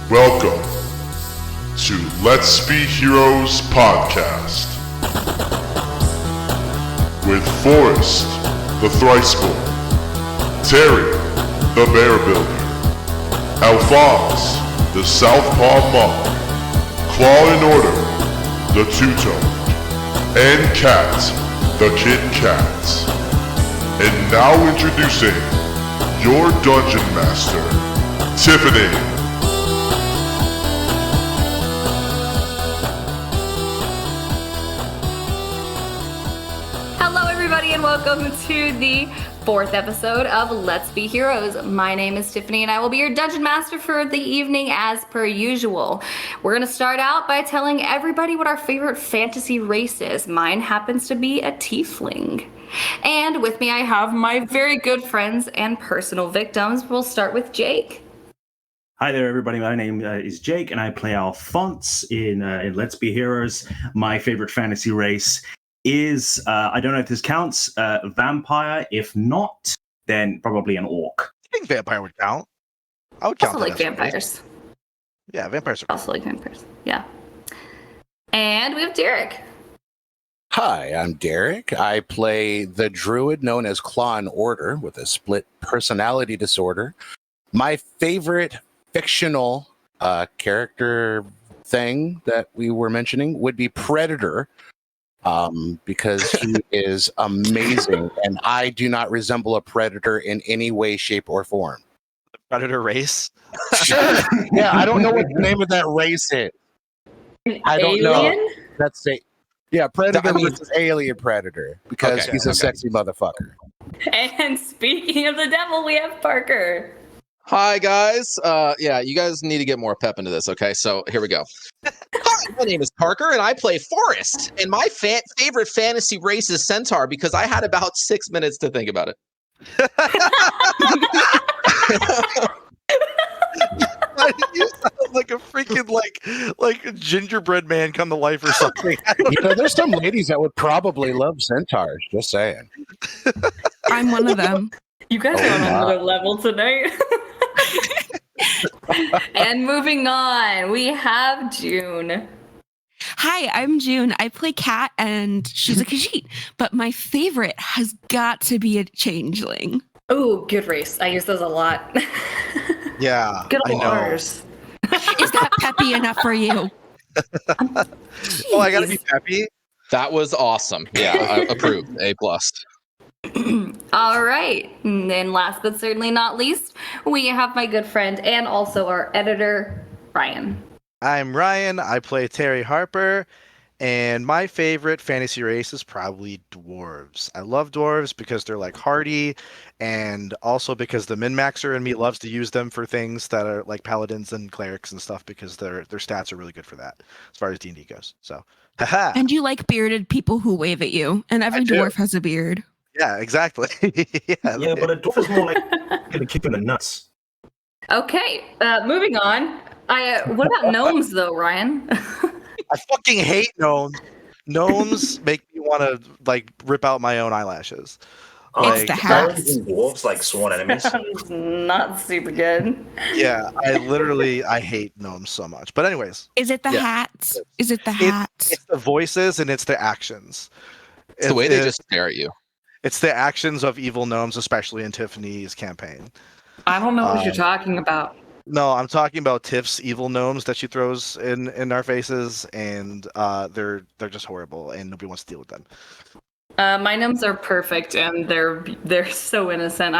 Welcome to Let's Be Heroes podcast with Forrest, the Thrice Born, Terry, the Bear Builder, Alphonse, the Southpaw Monk, Claw and Order, the Two-Tone, and Cat, the Kid Cat. And now introducing your Dungeon Master, Tiffany. And welcome to the fourth episode of Let's Be Heroes. My name is Tiffany and I will be your Dungeon Master for the evening as per usual. We're going to start out by telling everybody what our favorite fantasy race is. Mine happens to be a tiefling. And with me I have my very good friends and personal victims. We'll start with Jake. Hi there, everybody. My name is Jake, and I play Alphonse in Let's Be Heroes. My favorite fantasy race is, I don't know if this counts, vampire. If not, then probably an orc. I think vampire would count. I would count also like vampires. Yeah, vampires are cool. Also like vampires, yeah. And we have Derek. Hi, I'm Derek. I play the druid known as Claw and Order with a split personality disorder. My favorite fictional character thing that we were mentioning would be Predator. Because he is amazing, and I do not resemble a predator in any way, shape, or form. The predator race? Yeah, I don't know what the name of that race is. I don't know. That's predator versus alien predator, because he's a sexy motherfucker. And speaking of the devil, we have Parker. Hi, guys. You guys need to get more pep into this, okay? So here we go. Hi, my name is Parker, and I play Forrest. And my favorite fantasy race is Centaur because I had about 6 minutes to think about it. You sound like a freaking like a gingerbread man come to life or something. There's some ladies that would probably love centaurs. Just saying. I'm one of them. You guys are on another level tonight. And moving on, we have June. Hi, I'm June. I play Kat, and she's a Khajiit. But my favorite has got to be a changeling. Oh, good race. I use those a lot. Yeah, good old R's. Is that peppy enough for you? Oh, I gotta be peppy. That was awesome. Yeah, I approve. A+. All right. And then last but certainly not least, we have my good friend and also our editor, Ryan. I'm Ryan. I play Terry Harper, and my favorite fantasy race is probably dwarves. I love dwarves because they're like hardy, and also because the min-maxer in me loves to use them for things that are like paladins and clerics and stuff because their stats are really good for that as far as D&D goes. So, haha. And you like bearded people who wave at you, and every dwarf has a beard. Yeah, exactly. Yeah, but a dwarf is more like gonna kick in the nuts. Okay, moving on. What about gnomes, though, Ryan? I fucking hate gnomes. Gnomes make me want to rip out my own eyelashes. It's the hats. And dwarves like sworn enemies. Sounds not super good. Yeah, I hate gnomes so much. But anyways, is it the hats? Is it the hats? It's the voices and it's the actions. It's the way they just stare at you. It's the actions of evil gnomes, especially in Tiffany's campaign. I don't know what you're talking about. No, I'm talking about Tiff's evil gnomes that she throws in our faces, and they're just horrible, and nobody wants to deal with them. My gnomes are perfect, and they're so innocent.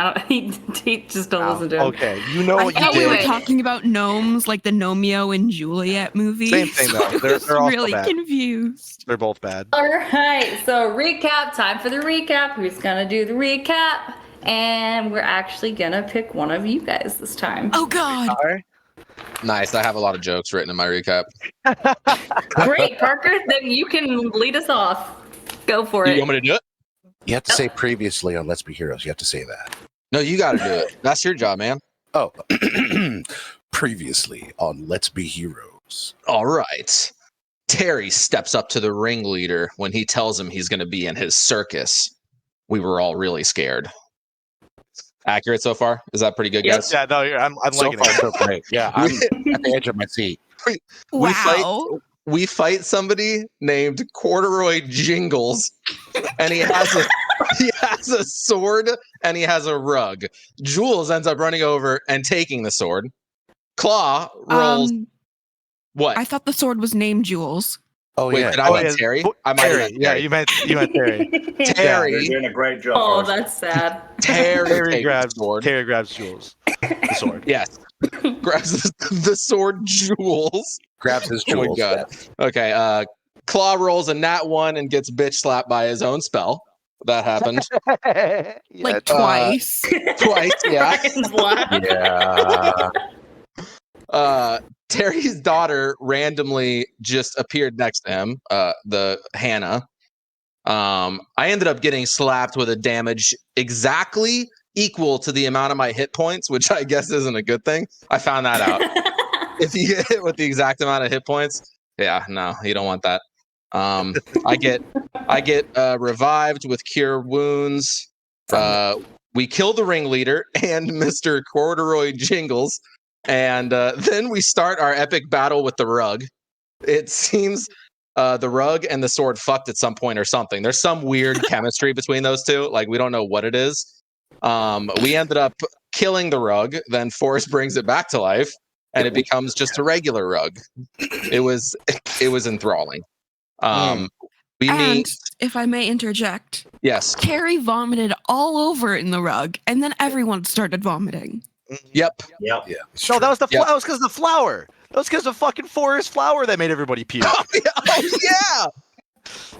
Just don't listen to them. Okay, you know what you thought did. we were talking about gnomes, like the Romeo and Juliet movie. Same thing, though. They're also really bad. Confused. They're both bad. All right, so recap. Time for the recap. Who's gonna do the recap? And we're actually gonna pick one of you guys this time. Oh God! Nice. I have a lot of jokes written in my recap. Great, Parker. Then you can lead us off. Go for it. You want me to do it? You have to say previously on Let's Be Heroes. You have to say that. No, you got to do it. That's your job, man. Oh, previously on Let's Be Heroes. All right. Terry steps up to the ringleader when he tells him he's going to be in his circus. We were all really scared. accurate so far? Is that pretty good, Yep. guys? Yeah, no, I'm So liking far, it. so great. Yeah, I'm at the edge of my seat. Wow. We fight somebody named Corduroy Jingles, and he has a sword and he has a rug. Jules ends up running over and taking the sword. Claw rolls what? I thought the sword was named Jules. Oh Wait, yeah. did I mean Terry? I might have Terry. meant Yeah, Terry. you meant Terry. Terry. You're doing a great job. Oh, Forrest. that's sad. Terry Terry takes grabs the sword. Terry grabs Jules. The sword. Yes. Grabs the sword, Jules. Grabs his Oh my jewels. god. Okay, Claw rolls a nat 1 and gets bitch slapped by his own spell. That happened Like twice. twice, yeah. Ryan's laugh. Yeah. Terry's daughter randomly just appeared next to him, the Hannah. I ended up getting slapped with a damage exactly equal to the amount of my hit points, which I guess isn't a good thing. I found that out. If you get hit with the exact amount of hit points, yeah, no, you don't want that. I get revived with cure wounds. We kill the ringleader and Mr. Corduroy Jingles, and then we start our epic battle with the rug. It seems the rug and the sword fucked at some point or something. There's some weird chemistry between those two. Like, we don't know what it is. We ended up killing the rug. Then Forrest brings it back to life, and it becomes just a regular rug. It was enthralling. We And meet. if I may interject, Yes. Terry vomited all over in the rug, and then everyone started vomiting. Yep. Yep. Yeah. No, that was the Yep. that was because of the flower. That was because of fucking forest flower that made everybody puke. Oh yeah.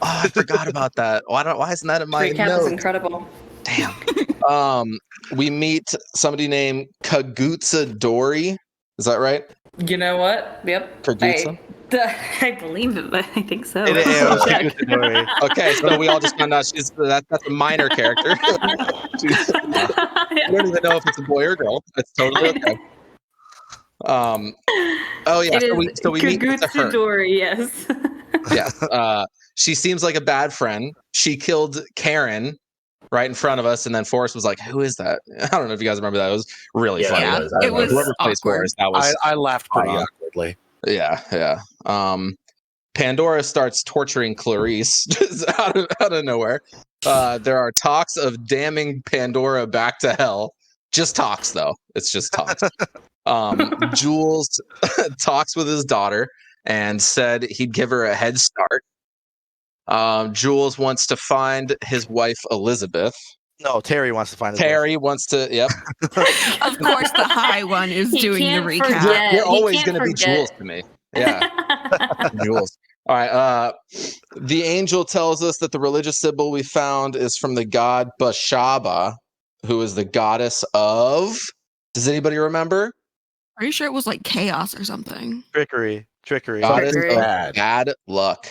Oh, I forgot about that. Why isn't that in my Recap is notes? incredible. Damn. We meet somebody named Kagutsa Dory. Is that right? You know what? Yep. Kagutsa? I believe it, but I think so. It was Check. Kagutsa Dory. Okay, so we all just found out that's a minor character. We don't even know if it's a boy or girl. That's totally okay. Oh yeah, It so we meet with her. Dory, yes. Yes. She seems like a bad friend. She killed Karen right in front of us, and then Forrest was like, "Who is that?" I don't know if you guys remember that. It was really funny. Yeah, it was Whoever plays awkward. Forrest, that was I laughed pretty Uh, awkwardly. yeah. Pandora starts torturing Clarice just out of nowhere. There are talks of damning Pandora back to hell. Just talks, though. It's just talks. Jules talks with his daughter and said he'd give her a head start. Jules wants to find his wife Elizabeth. No, Terry wants to find his Terry wants to. Yep. Of course, the high one is He doing the can't recap. forget. You're He always can't going to be forget. Jules to me. Yeah. Jules. All right. The angel tells us that the religious symbol we found is from the god Bashaba, who is the goddess of. Does anybody remember? Pretty sure it was like chaos or something. trickery. Goddess Trickery. of Bad. bad luck.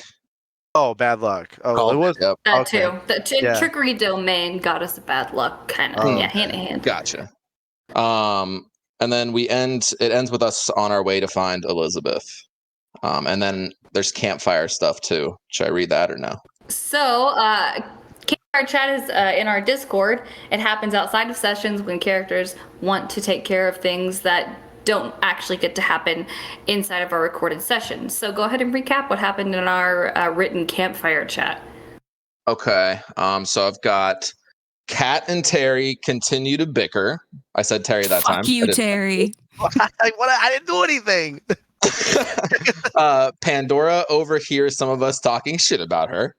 Oh, bad luck. Oh, Called it was. Yep. That Okay. too. The Yeah. trickery domain got us a bad luck, kind of. Oh, Yeah, okay. hand in hand. Gotcha. And then it ends with us on our way to find Elizabeth. And then there's campfire stuff too. Should I read that or no? So, campfire chat is in our Discord. It happens outside of sessions when characters want to take care of things that don't actually get to happen inside of our recorded sessions. So go ahead and recap what happened in our written campfire chat. Okay. So I've got Kat and Terry continue to bicker. I said Terry that time. Fuck you, I didn't- Terry. I didn't do anything. Pandora overhears some of us talking shit about her.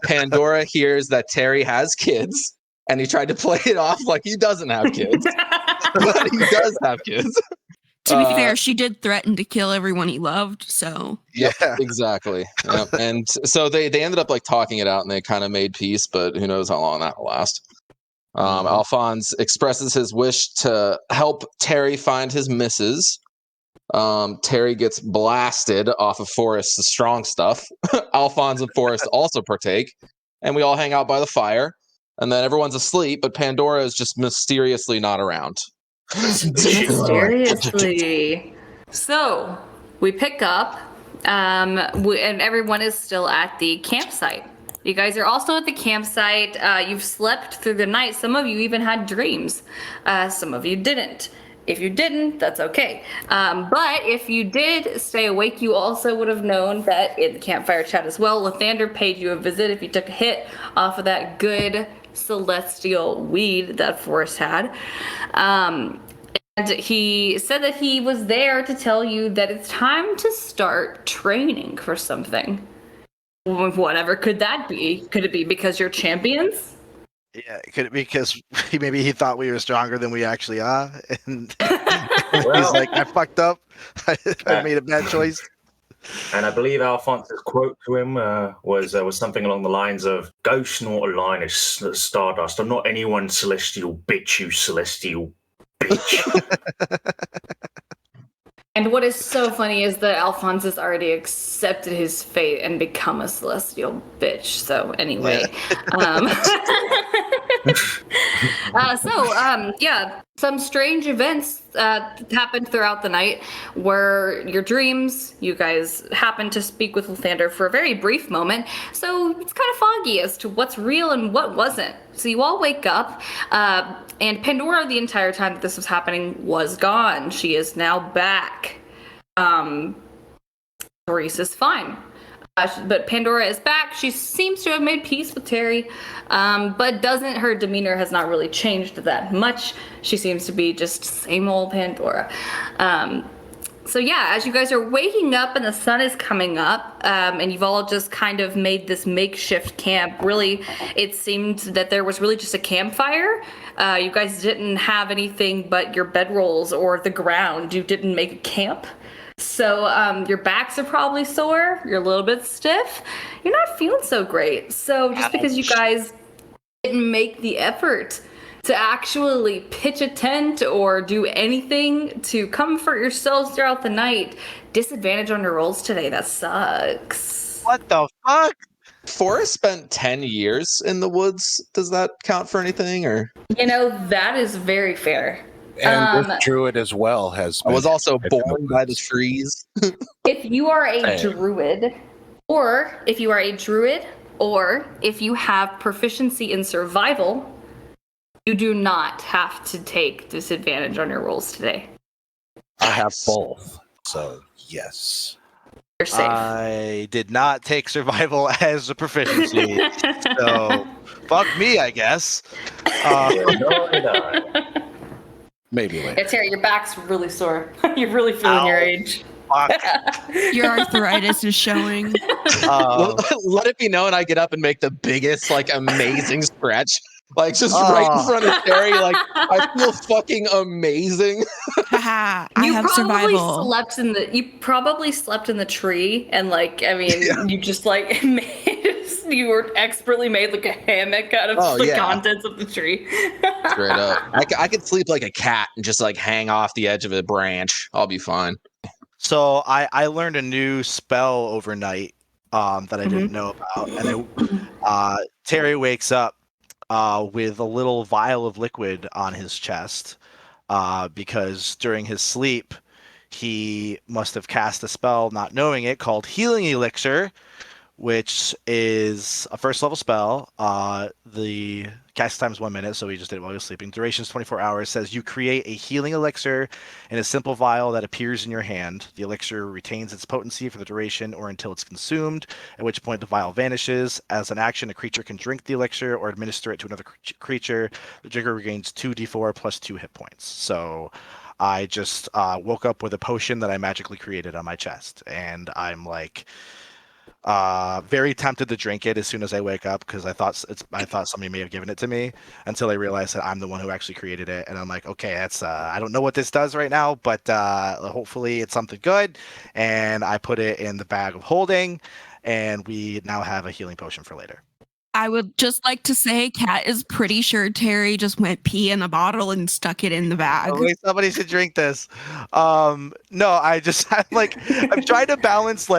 Pandora hears that Terry has kids, and he tried to play it off like he doesn't have kids, but he does have kids. To be fair, she did threaten to kill everyone he loved, so Yep, Yeah. exactly. Yep. And so they ended up like talking it out, and they kind of made peace, but who knows how long that will last. Alphonse expresses his wish to help Terry find his missus. Terry gets blasted off of Forrest's strong stuff. Alphonse and Forrest also partake, and we all hang out by the fire. And then everyone's asleep, but Pandora is just mysteriously not around. Seriously. So we pick up, and everyone is still at the campsite. You guys are also at the campsite. You've slept through the night. Some of you even had dreams. Some of you didn't. If you didn't, that's okay. But if you did stay awake, you also would have known that in the campfire chat as well, Lathander paid you a visit if you took a hit off of that good celestial weed that Forrest had. And he said that he was there to tell you that it's time to start training for something. Whatever could that be? Could it be because you're champions? Yeah, could it be because maybe he thought we were stronger than we actually are, and he's Well. like, "I fucked up. I made a bad choice." And I believe Alphonse's quote to him was something along the lines of, "Ghost not a line of stardust. I'm not anyone's celestial bitch, you celestial bitch." And what is so funny is that Alphonse has already accepted his fate and become a celestial bitch. So anyway, some strange events happened throughout the night where your dreams, you guys happened to speak with Lathander for a very brief moment. So it's kind of foggy as to what's real and what wasn't. So you all wake up, and Pandora, the entire time that this was happening, was gone. She is now back. Maurice is fine. But Pandora is back. She seems to have made peace with Terry, but her demeanor has not really changed that much. She seems to be just same old Pandora. So yeah, as you guys are waking up and the sun is coming up, and you've all just kind of made this makeshift camp, really, it seemed that there was really just a campfire. You guys didn't have anything but your bedrolls or the ground. You didn't make a camp. So your backs are probably sore. You're a little bit stiff. You're not feeling so great. So just because you guys didn't make the effort to actually pitch a tent or do anything to comfort yourselves throughout the night, disadvantage on your rolls today. That sucks. What the fuck? Forrest spent 10 years in the woods. Does that count for anything, or? That is very fair. And this druid as well has. I was also born by the trees. If you are a druid, or if you have proficiency in survival, you do not have to take disadvantage on your rolls today. I have both, so yes. You're safe. I did not take survival as a proficiency, so fuck me, I guess. Maybe later. Yeah, Terry, your back's really sore. You're really feeling your age. Fuck. Your arthritis is showing. Let it be known I get up and make the biggest, amazing stretch. Just right in front of Terry. I feel fucking amazing. Haha, I have survival. You probably slept in the tree, and you just you were expertly made a hammock out of contents of the tree. Straight up. I could sleep like a cat and just hang off the edge of a branch. I'll be fine. So I learned a new spell overnight that I didn't know about, and Terry wakes up with a little vial of liquid on his chest because during his sleep he must have cast a spell, not knowing it, called Healing Elixir, which is a first level spell. The cast time is 1 minute, so he just did it while he was sleeping. Duration is 24 hours. Says you create a healing elixir in a simple vial that appears in your hand. The elixir retains its potency for the duration or until it's consumed, at which point the vial vanishes. As an action, a creature can drink the elixir or administer it to another creature. The drinker regains 2d4 plus 2 hit points. So I just woke up with a potion that I magically created on my chest, and I'm very tempted to drink it as soon as I wake up because I thought somebody may have given it to me, until I realized that I'm the one who actually created it, and I'm like, okay, that's I don't know what this does right now, but hopefully it's something good. And I put it in the bag of holding, and we now have a healing potion for later. I would just like to say Kat is pretty sure Terry just went pee in a bottle and stuck it in the bag. Oh, wait, somebody should drink this. No, I'm trying to balance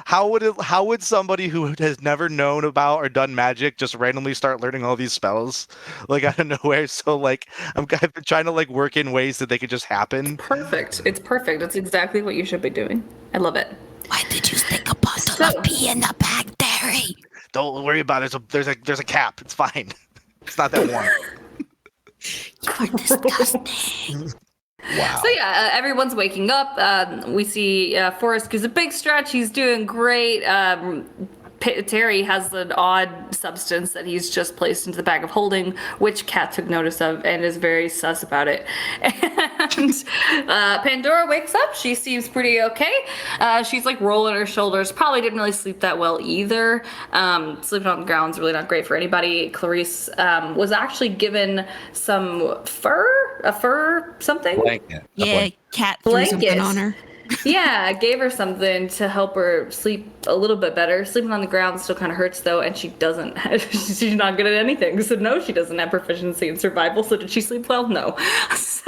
how would somebody who has never known about or done magic just randomly start learning all these spells out of nowhere. So I've been trying to work in ways that they could just happen. Perfect. It's perfect. That's exactly what you should be doing. I love it. Why did you stick a bottle of pee in the bag, Terry? Don't worry about it. There's a cap. It's fine. It's not that warm. You're disgusting. Wow. So yeah, everyone's waking up. We see Forrest gives a big stretch. He's doing great. Terry has an odd substance that he's just placed into the bag of holding, which Kat took notice of and is very sus about it. And Pandora wakes up. She seems pretty okay. She's like rolling her shoulders. Probably didn't really sleep that well either. Sleeping on the ground is really not great for anybody. Clarice was actually given some fur something. Blanket. Yeah, Cat threw something Blanket. on her. Yeah, I gave her something to help her sleep a little bit better. Sleeping on the ground still kind of hurts though, and she doesn't. She's not good at anything. So no, she doesn't have proficiency in survival. So did she sleep well? No.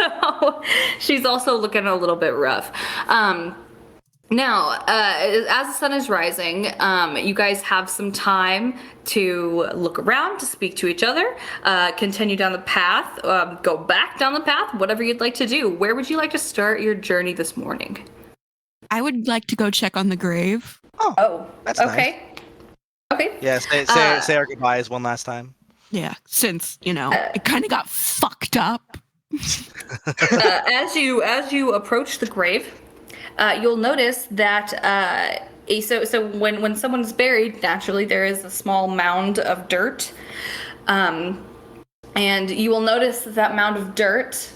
So she's also looking a little bit rough. Now, as the sun is rising, you guys have some time to look around, to speak to each other, continue down the path, go back down the path, whatever you'd like to do. Where would you like to start your journey this morning? I would like to go check on the grave. Oh, That's okay. Okay. Yeah, say our goodbyes one last time. Yeah, since, it kind of got fucked up. As you approach the grave, you'll notice that so when someone's buried, naturally there is a small mound of dirt, and you will notice that mound of dirt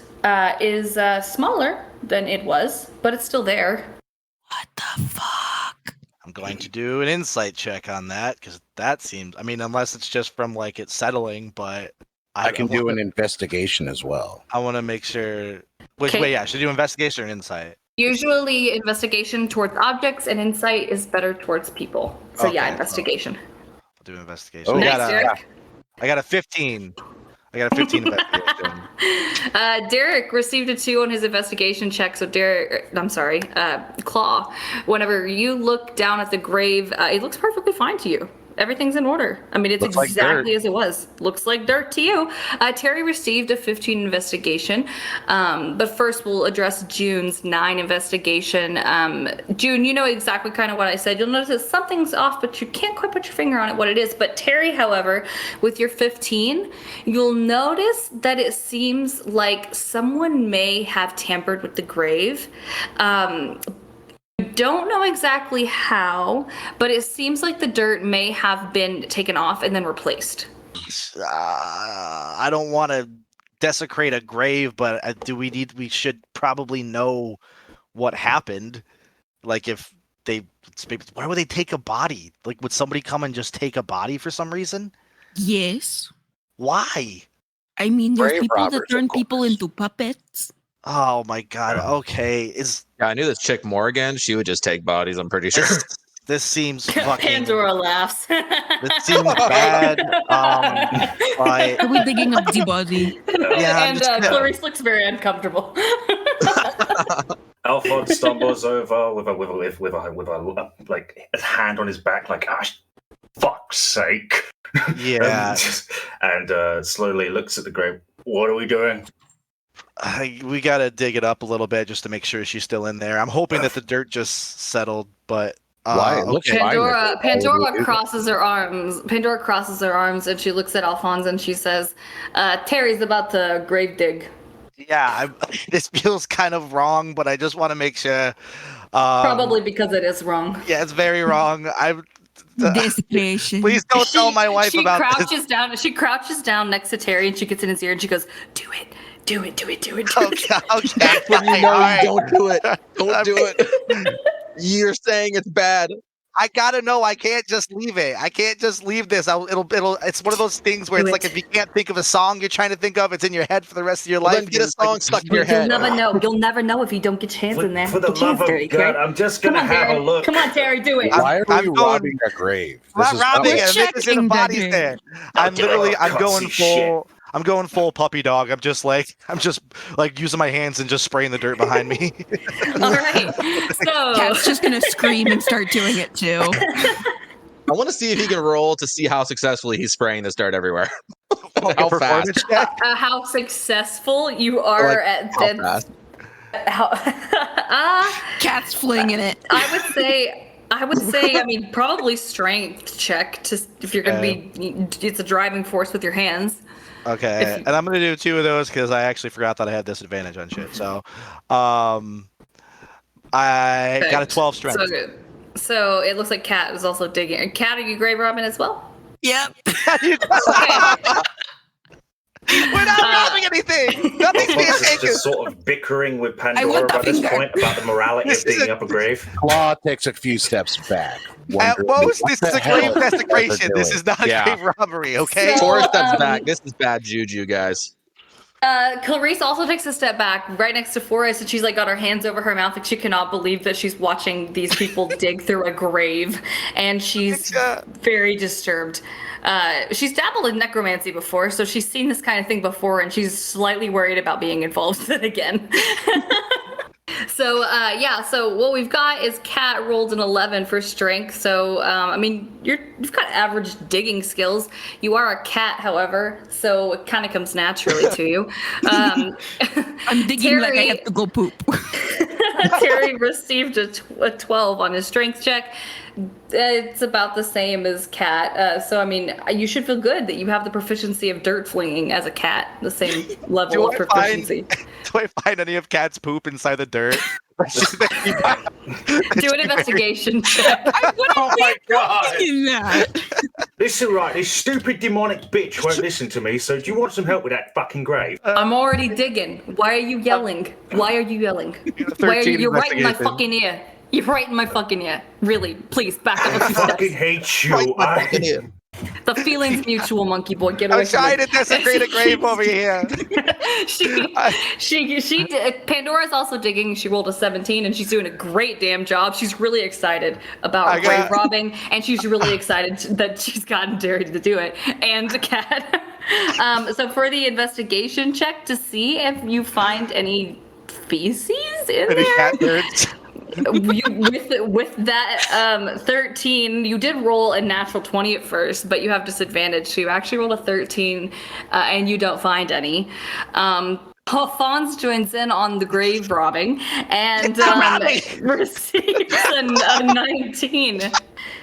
is smaller than it was, but it's still there. What the fuck? I'm going to do an insight check on that because that seems. I mean, unless it's just from like it settling, but I can do an investigation as well. I want to make sure. Which Okay. way? Yeah, should I do investigation or an insight? Usually, investigation towards objects and insight is better towards people. So yeah, Okay. investigation. I'll do investigation. Oh, Nice, Derek. I got a 15. I got a 15 investigation. Derek received a 2 on his investigation check. So Claw, whenever you look down at the grave, it looks perfectly fine to you. Everything's in order. I mean, it's Looks like exactly dirt. as it was. Looks like dirt to you. Terry received a 15 investigation. But first we'll address June's 9 investigation. June, you know exactly kind of what I said. You'll notice that something's off, but you can't quite put your finger on it what it is. But Terry, however, with your 15, you'll notice that it seems like someone may have tampered with the grave. Don't know exactly how, but it seems like the dirt may have been taken off and then replaced. I don't want to desecrate a grave, but we should probably know what happened. Like why would they take a body? Like, would somebody come and just take a body for some reason? Yes. Why? I mean, there's Grave people robbers, that turn of people course. into puppets. Oh my god. Okay. Yeah, I knew this chick Morgan. She would just take bodies. I'm pretty sure. This seems fucking. Pandora laughs. This seems bad. But Are we digging up the body? yeah, I'm And just gonna- Clarice looks very uncomfortable. Alphonse stumbles over with a like a hand on his back, like fuck's sake. yeah. and slowly looks at the grave. What are we doing? We gotta dig it up a little bit just to make sure she's still in there. I'm hoping that the dirt just settled, but Why? It looks okay. fine. Pandora crosses her arms. Pandora crosses her arms and she looks at Alphonse and she says, Terry's about to grave dig. Yeah, this feels kind of wrong, but I just want to make sure. Probably because it is wrong. Yeah, it's very wrong. Desecration. Please don't tell my wife She about crouches this. down. She crouches down next to Terry and she gets in his ear and she goes, "Do it, do it, do it, do it." Do it. Okay. That's when you know All right. you don't do it. Don't do it. You're saying it's bad. I gotta know. I can't just leave it. I can't just leave this. It'll. It's one of those things where Do it's like it. if you can't think of a song you're trying to think of, it's in your head for the rest of your Well, life. then get a You're just like, song stuck in your You'll head. never know. You'll never know if you don't get your hands in there. For the Get your hands, love Terry, of God, okay? I'm just Come gonna on, have Terry. a look. Come on, Terry, do it. Why are I'm you going- robbing a grave? I'm not This is robbing We're it. I'm making sure the checking that body's grave. there. I'm Okay, literally. oh, I'm God, going see shit. full. I'm going full puppy dog. I'm just like using my hands and just spraying the dirt behind me. All right. So Cat's just gonna scream and start doing it too. I want to see if he can roll to see how successfully he's spraying this dirt everywhere. Like How a performance fast? check. how successful you are Like, at how fast? how, Cat's flinging it. I would say I would say, probably strength check to if you're going to be. It's a driving force with your hands. Okay, and I'm gonna do 2 of those because I actually forgot that I had disadvantage on shit. So, I got a 12 strength. So good. So it looks like Kat is also digging. Kat, are you grave robbing as well? Yep. Okay. We're not robbing anything. Nothing's being Alphonse is taken. just sort of bickering with I Pandora want the by this finger. point about the morality of digging up a grave. Claw takes a few steps back. At wondering most, what this the is a hell grave you guys are desecration. This doing. is not a Yeah. grave robbery, okay? So- 4 steps um, back. This is bad juju, guys. Clarice also takes a step back right next to Forrest, and she's like got her hands over her mouth, like she cannot believe that she's watching these people dig through a grave, and she's very disturbed. She's dabbled in necromancy before, so she's seen this kind of thing before, and she's slightly worried about being involved with it again. So so what we've got is Kat rolled an 11 for strength. So you've got average digging skills. You are a cat, however, so it kind of comes naturally to you. I'm digging like I Terry- have to go poop. Terry received a 12 on his strength check. It's about the same as Kat. You should feel good that you have the proficiency of dirt flinging as a cat, the same level Do of I proficiency. Do I find any of Cat's poop inside the dirt? Do an investigation check. Oh my god! In that. Listen, right, this stupid demonic bitch won't listen to me, so do you want some help with that fucking grave? I'm already digging. Why are you yelling? Why are you yelling? Why are 13 you're right in my investigation. fucking ear. You're right in my fucking ear. Really, please back up a few fucking steps. hate you. The feeling's mutual, monkey boy. Get away I'm from trying me. to desecrate a grave over here. Pandora's also digging. She rolled a 17, and she's doing a great damn job. She's really excited about I grave got- robbing, and she's really excited that she's gotten Derry to do it, and the cat. So for the investigation check to see if you find any feces in Any there. cat turds? With that 13, you did roll a natural 20 at first, but you have disadvantage, so you actually rolled a 13, and you don't find any. Alphonse joins in on the grave robbing and receives a 19.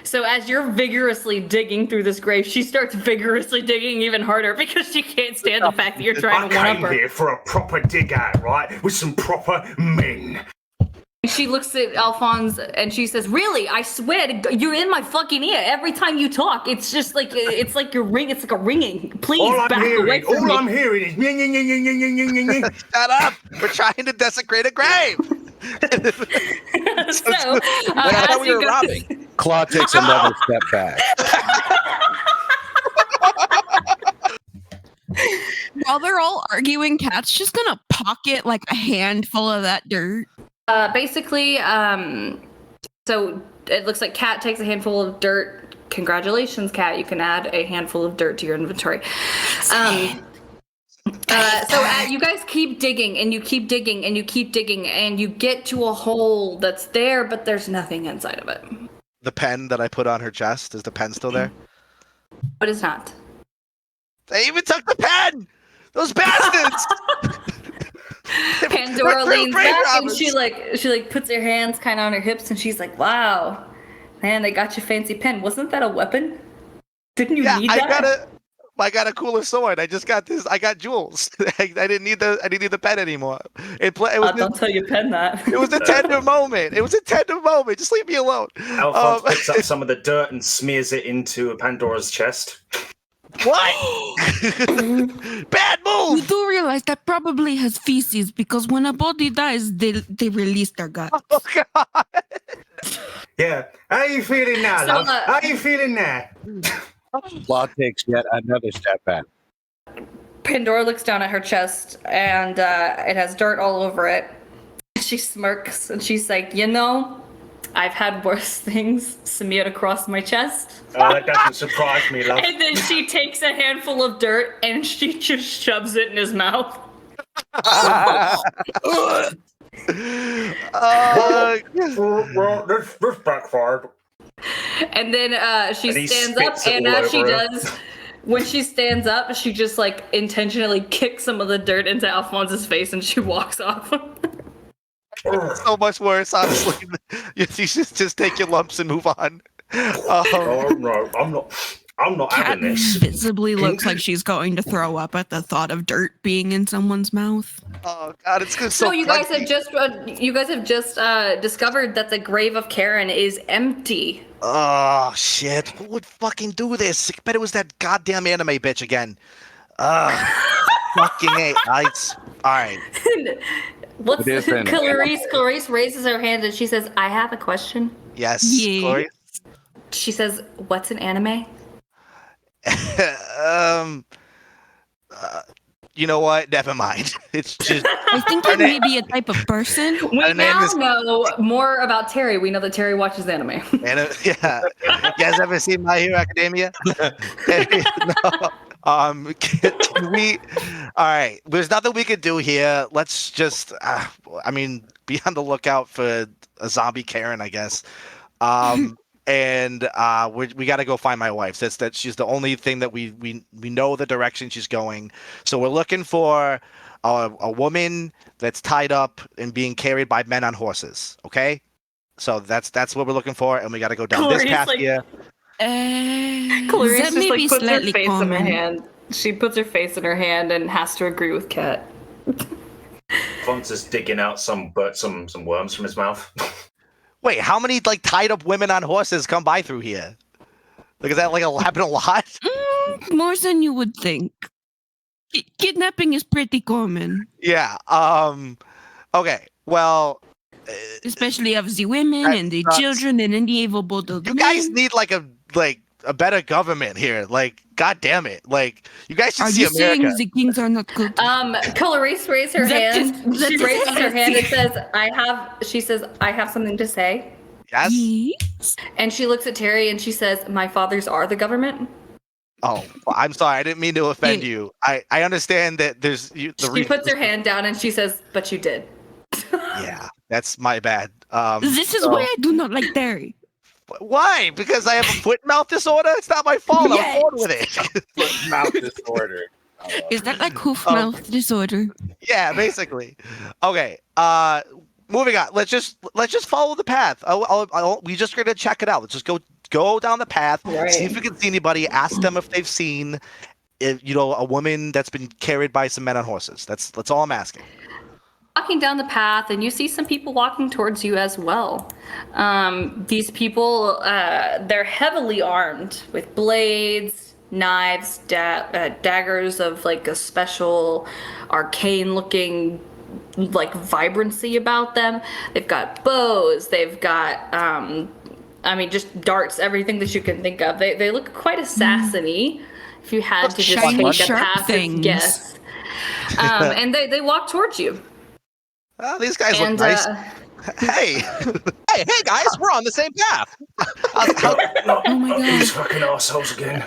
So as you're vigorously digging through this grave, she starts vigorously digging even harder because she can't stand the fact that you're trying to I one-up came her. here for a proper dig out, right? With some proper men. She looks at Alphonse and she says, "Really? I swear to God, you're in my fucking ear every time you talk. It's just like it's like your ring. It's like a ringing. Please All back away from me." I'm hearing is nying, nying, nying, nying, nying, nying, nying. Shut up! We're trying to desecrate a grave. So, I thought as we you were go- robbing. Claw takes another step back. While they're all arguing, Kat's just gonna pocket like a handful of that dirt. Basically, so it looks like Kat takes a handful of dirt. Congratulations, Kat. You can add a handful of dirt to your inventory. You guys keep digging and you keep digging and you keep digging and you get to a hole that's there, but there's nothing inside of it. The pen that I put on her chest, is the pen still there? But it's not. They even took the pen! Those bastards! Pandora We're leans grave back and robbers. she puts her hands kind of on her hips and she's like, "Wow, man, they got your fancy pen. Wasn't that a weapon? Didn't you Yeah, need that?" I got a cooler sword. I just got this. I got jewels. I didn't need the pen anymore. It was Don't tell your pen that. it was a tender moment. It was a tender moment. Just leave me alone. Alphonse picks up some of the dirt and smears it into Pandora's chest. What? Bad You move. do realize that probably has feces because when a body dies, they release their guts. Oh God. Yeah. How you feeling now, So, love? How you feeling now? Claw takes yet another step back. Pandora looks down at her chest and it has dirt all over it. She smirks and she's like, I've had worse things smeared across my chest. Oh, that doesn't surprise me, love. And then she takes a handful of dirt and she just shoves it in his mouth. Well, this backfired. And then she And he stands up, spits it and all as she over her. does, when she stands up, she just intentionally kicks some of the dirt into Alphonse's face and she walks off. So much worse, honestly. You should just take your lumps and move on. Oh no, I'm not Cat having this. visibly looks like she's going to throw up at the thought of dirt being in someone's mouth. Oh God, it's good. So you guys have just discovered that the grave of Karen is empty. Oh shit! Who would fucking do this? I bet it was that goddamn anime bitch again. Fucking A. All right. What's It is an Clarice raises her hand and she says, "I have a question." Yes, Yeah. Gloria. She says, "What's an anime?" You know what? Never mind. It's just I think it may be a type of person. We Her name now is- know more about Terry. We know that Terry watches anime. yeah. You guys ever seen My Hero Academia? No. Can we? All right. There's nothing we could do here. Let's just. Be on the lookout for a zombie Karen, I guess. And we got to go find my wife. That she's the only thing that we know the direction she's going. So we're looking for a woman that's tied up and being carried by men on horses. Okay, so that's what we're looking for, and we got to go down this path here. Clarice that just may like be puts her slightly face in her common. hand. She puts her face in her hand and has to agree with Kat. Fonz is digging out some worms from his mouth. Wait, how many like tied up women on horses come by through here? Like, is that like happen a lot? More than you would think. Kidnapping is pretty common, Yeah. Okay. Well, especially of the women and the That's- children and any able you guys need like a better government here. Like, god damn it! Like, you guys should Are see you America. saying the kings are not good? Clarice raises her That hand. is- She that is raises her hand and heresy. says, I have something to say. Yes. Yes. And she looks at Terry and she says, my fathers are the government. Oh, I'm sorry. I didn't mean to offend Yeah. you. I understand that there's the She puts her hand down and she says, but you did. Yeah, that's my bad. This is so- why I do not like Terry. Why? Because I have a foot and mouth disorder? It's not my fault. Yes. I'm born with it. Mouth disorder. Is that like hoof mouth disorder? Yeah, basically. Okay. Moving on. Let's just follow the path. We just gonna check it out. Let's just go down the path. Right. See if we can see anybody. Ask them if they've seen, a woman that's been carried by some men on horses. That's all I'm asking. Walking down the path and you see some people walking towards you as well. These people, they're heavily armed with blades, knives, daggers of like a special arcane looking like vibrancy about them. They've got bows, they've got just darts, everything that you can think of. They look quite assassiny if you had to just Shiny, take a sharp passive things. guess. And they walk towards you. Oh, these guys And look nice. Hey. Hey, guys, we're on the same path. Oh my god. These fucking assholes again.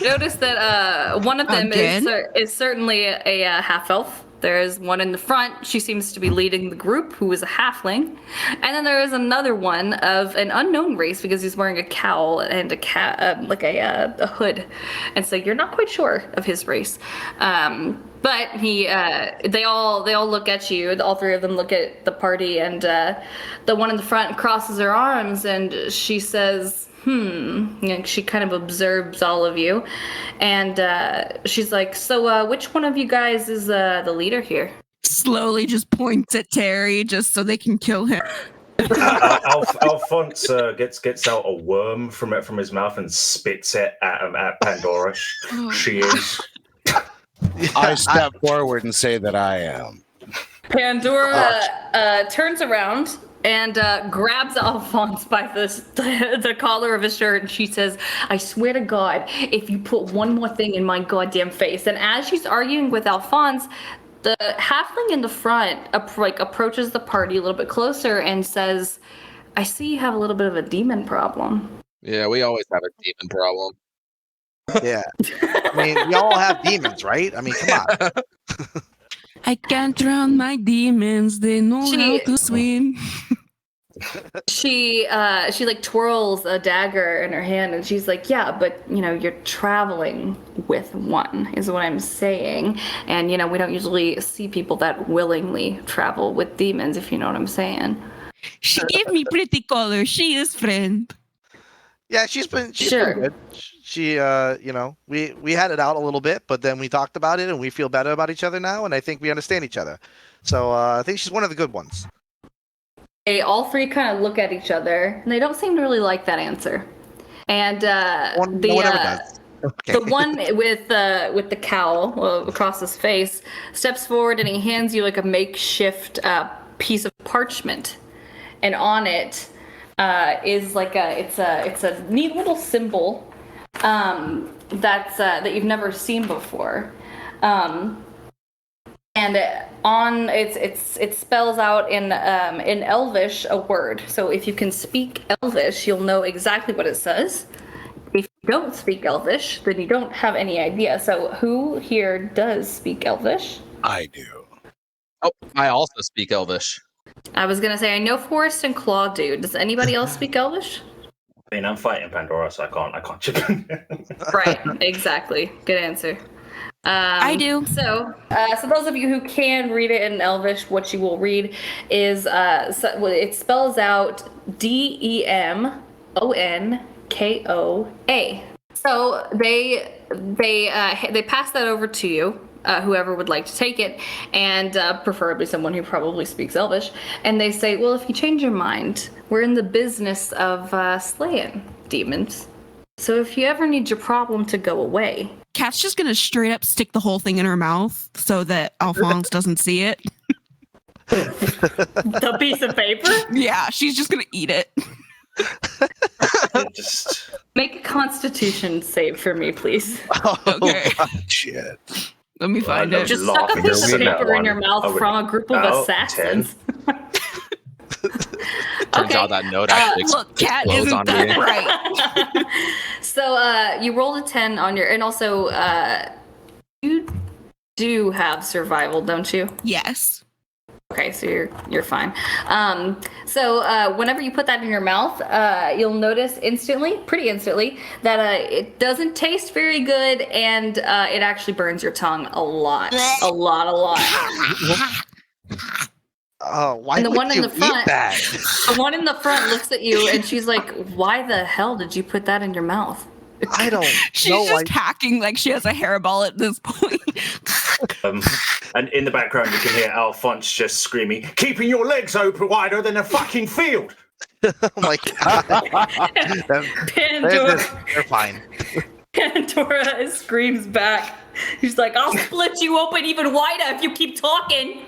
notice that one of them Again? is certainly a half elf. There's one in the front. She seems to be leading the group, who is a halfling. And then there is another one of an unknown race because he's wearing a cowl and a hood. And so you're not quite sure of his race. But they all look at you. All three of them look at the party, and the one in the front crosses her arms and she says, she kind of observes all of you, and she's like, so which one of you guys is the leader here? Slowly just points at Terry just so they can kill him. Alphonse gets out a worm from his mouth and spits it at Pandora. She is. I step forward and say that I am. Pandora turns around and grabs Alphonse by the collar of his shirt, and she says, I swear to God, if you put one more thing in my goddamn face. And as she's arguing with Alphonse, the halfling in the front approaches the party a little bit closer and says, I see you have a little bit of a demon problem. Yeah, we always have a demon problem. Yeah. I mean, we all have demons, right? I mean, come on. I can't drown my demons. They know She- how to swim. she like twirls a dagger in her hand, and she's like, yeah, but you're traveling with one, is what I'm saying. And we don't usually see people that willingly travel with demons, if you know what I'm saying. She gave me pretty color. She is friend. Yeah, she's been Sure. good. She we had it out a little bit, but then we talked about it and we feel better about each other now, and I think we understand each other. So I think she's one of the good ones. They all three kind of look at each other, and they don't seem to really like that answer. And No one ever does. Okay. the one with the cowl across his face steps forward, and he hands you like a makeshift piece of parchment, and on it is like it's a neat little symbol that you've never seen before. And on it spells out in Elvish a word. So if you can speak Elvish, you'll know exactly what it says. If you don't speak Elvish, then you don't have any idea. So who here does speak Elvish? I do. Oh, I also speak Elvish. I was gonna say I know Forrest and Claw do. Does anybody else speak Elvish? I mean, I'm fighting Pandora, so I can't chip in. Right, exactly. Good answer. I do. So those of you who can read it in Elvish, what you will read is it spells out DEMONKOA. So they pass that over to you, whoever would like to take it, and preferably someone who probably speaks Elvish. And they say, well, if you change your mind, we're in the business of slaying demons. So if you ever need your problem to go away. Kat's just gonna straight up stick the whole thing in her mouth so that Alphonse doesn't see it. The piece of paper? Yeah, she's just gonna eat it. Just Make a constitution save for me, please. Okay. Shit. Let me find I know. it. Just stuck a piece of laughing at paper that in your one. mouth I would- from a group of Oh, assassins. Turns out that note actually Look, Kat explodes isn't on that me. right. So you rolled a 10 on your, and also you do have survival, don't you? Yes. Okay, so you're fine. So whenever you put that in your mouth, you'll notice pretty instantly, that it doesn't taste very good, and it actually burns your tongue a lot. Oh, why And the would one in you the front- eat that? The one in the front looks at you, and she's like, "Why the hell did you put that in your mouth?" I don't She's know. just hacking like she has a hairball at this point. and in the background, you can hear Alphonse just screaming, "Keeping your legs open wider than a fucking field." Oh my god. Pandora, They're fine. Pandora screams back. She's like, "I'll split you open even wider if you keep talking."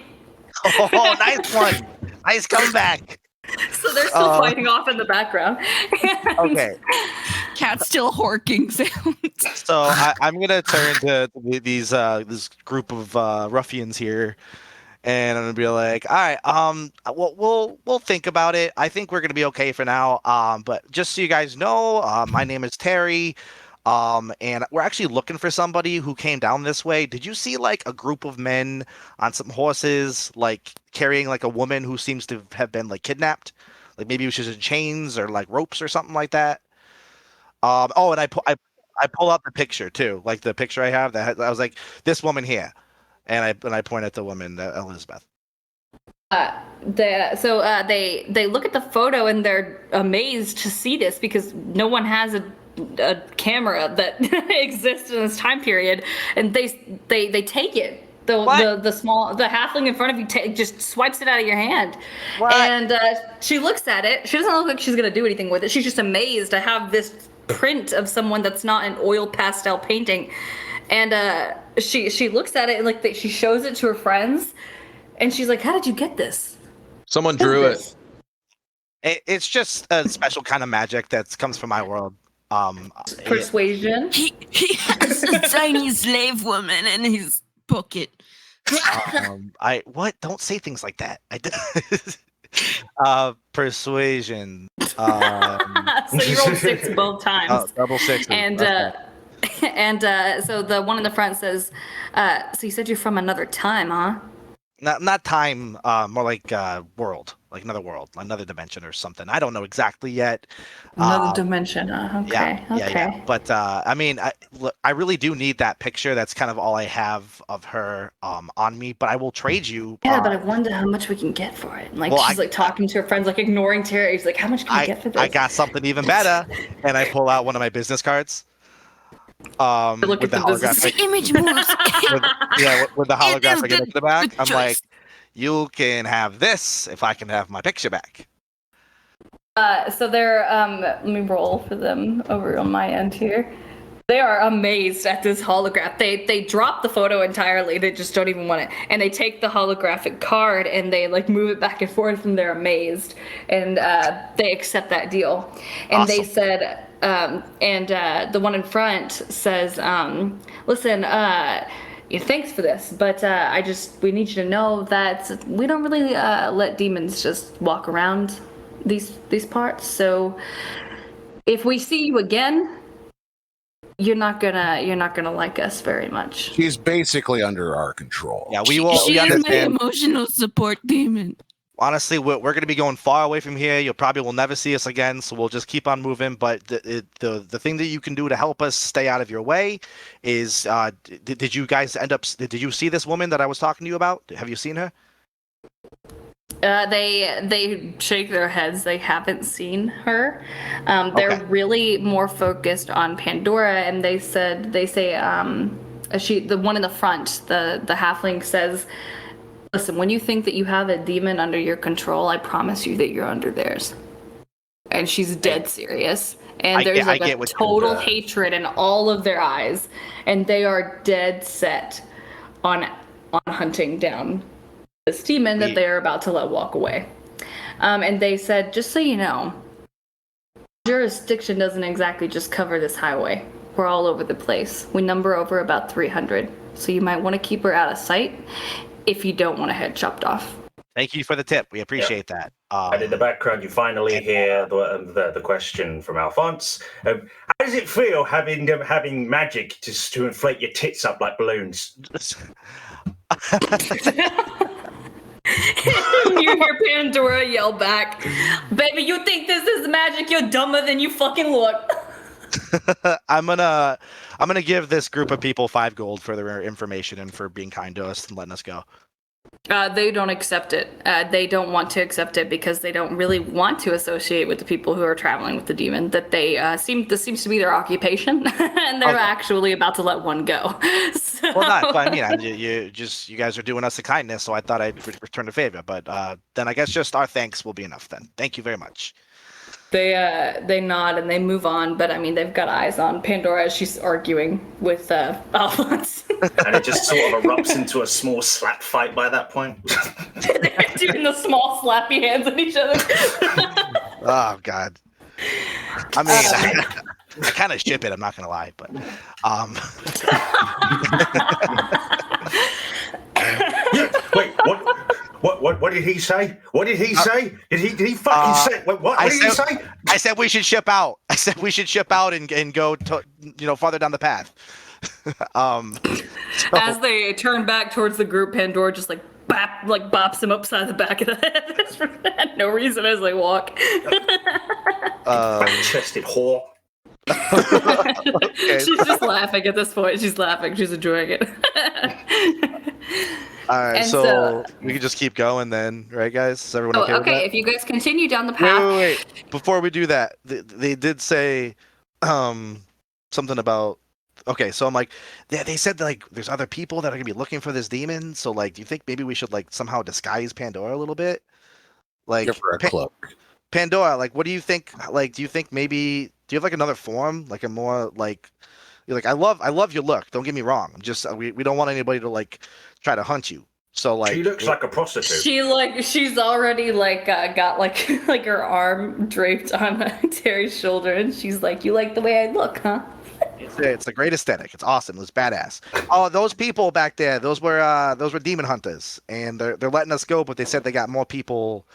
Oh, nice one. Nice comeback. So they're still fighting off in the background. Okay. Kat's still horking sounds. So I'm gonna turn to these this group of ruffians here, and I'm gonna be like, all right, we'll think about it. I think we're gonna be okay for now. But just so you guys know, my name is Terry. And we're actually looking for somebody who came down this way. Did you see like a group of men on some horses, like carrying like a woman who seems to have been like kidnapped? Like maybe she was in chains or like ropes or something like that. And I pull out the picture too, like the picture I have. I was like, this woman here, and I point at the woman, Elizabeth. They look at the photo and they're amazed to see this, because no one has a camera that exists in this time period, and they take it. The halfling in front of you just swipes it out of your hand. What? And she looks at it. She doesn't look like she's gonna do anything with it. She's just amazed to have this print of someone that's not an oil pastel painting. And she looks at it and like she shows it to her friends, and she's like, "How did you get this?" Someone drew it. It's just a special kind of magic that comes from my world. Persuasion. He has a tiny slave woman in his pocket. Don't say things like that. Persuasion. So you rolled 6 both times. Double sixes. And so the one in the front says, "So you said you're from another time, huh?" Not time. More like world. like another world, another dimension or something. I don't know exactly yet. Another dimension. Okay. Yeah. But I mean, I really do need that picture. That's kind of all I have of her on me. But I will trade you. Yeah, but I wonder how much we can get for it. Like Well, she's like talking to her friends, like ignoring Terry. She's like, "How much can I get for this?" I got something even better, and I pull out one of my business cards. Look With at the the business. holographic, Image moves. with the holographic image in the back. good I'm choice. like, you can have this if I can have my picture back. So they're let me roll for them over on my end here. They are amazed at this holograph. They drop the photo entirely. They just don't even want it. And they take the holographic card and they like move it back and forth and they're amazed. And they accept that deal. And Awesome. they said, the one in front says, listen, thanks for this, but we need you to know that we don't really let demons just walk around these parts. So if we see you again, you're not gonna like us very much. She's basically under our control. Yeah, we will. She We is my understand. emotional support demon. Honestly, we're going to be going far away from here. You probably will never see us again, so we'll just keep on moving. But the thing that you can do to help us stay out of your way is, did you guys end up? Did you see this woman that I was talking to you about? Have you seen her? They shake their heads. They haven't seen her. They're Okay. really more focused on Pandora, and they say the one in the front, the halfling says, "Listen, when you think that you have a demon under your control, I promise you that you're under theirs." And she's dead serious. And there's I like get a what you- total hatred in all of their eyes, and they are dead set on hunting down this demon that they're about to let walk away. And they said, just so you know, jurisdiction doesn't exactly just cover this highway. We're all over the place. We number over about 300. So you might want to keep her out of sight if you don't want a head chopped off. Thank you for the tip. We appreciate that. And in the background, you finally hear the question from Alphonse. How does it feel having magic to inflate your tits up like balloons? You hear Pandora yell back, "Baby, you think this is magic? You're dumber than you fucking look." I'm gonna give this group of people 5 gold for their information and for being kind to us and letting us go. They don't accept it. They don't want to accept it because they don't really want to associate with the people who are traveling with the demon. That this seems to be their occupation, and they're actually about to let one go. So... Well, not, but I mean, you guys are doing us a kindness, so I thought I'd return the favor. But then I guess just our thanks will be enough. Then thank you very much. They nod and they move on, but I mean they've got eyes on Pandora as she's arguing with Alphonse. And it just sort of erupts into a small slap fight by that point. They're doing the small slappy hands at each other. Oh God. I mean, I kind of ship it. I'm not gonna lie, but Wait, what did he say? What did he say? Did he fucking say? What did he say? I said we should ship out. I said we should ship out and go to, farther down the path. As they turn back towards the group, Pandora just bops him upside the back of the head for no reason as they walk. Fat-chested whore. Okay. She's just laughing at this point. She's laughing. She's enjoying it. All right, And so we can just keep going then, right, guys? Is everyone okay with that? If you guys continue down the path. Wait. Before we do that, they did say something about. Okay, so I'm like, they said that, like, there's other people that are gonna be looking for this demon. So, like, do you think maybe we should, like, somehow disguise Pandora a little bit? Like, Give her a cloak. Pandora, like, what do you think? Like, do you think maybe do you have like another form, like a more like, you're like, I love your look. Don't get me wrong. I'm just we don't want anybody to like try to hunt you. So like, she looks like a prostitute. She's already got like her arm draped on Terry's shoulder, and she's like, "You like the way I look, huh?" It's a great aesthetic. It's awesome. It was badass. Oh, those people back there, those were demon hunters, and they're letting us go, but they said they got more people,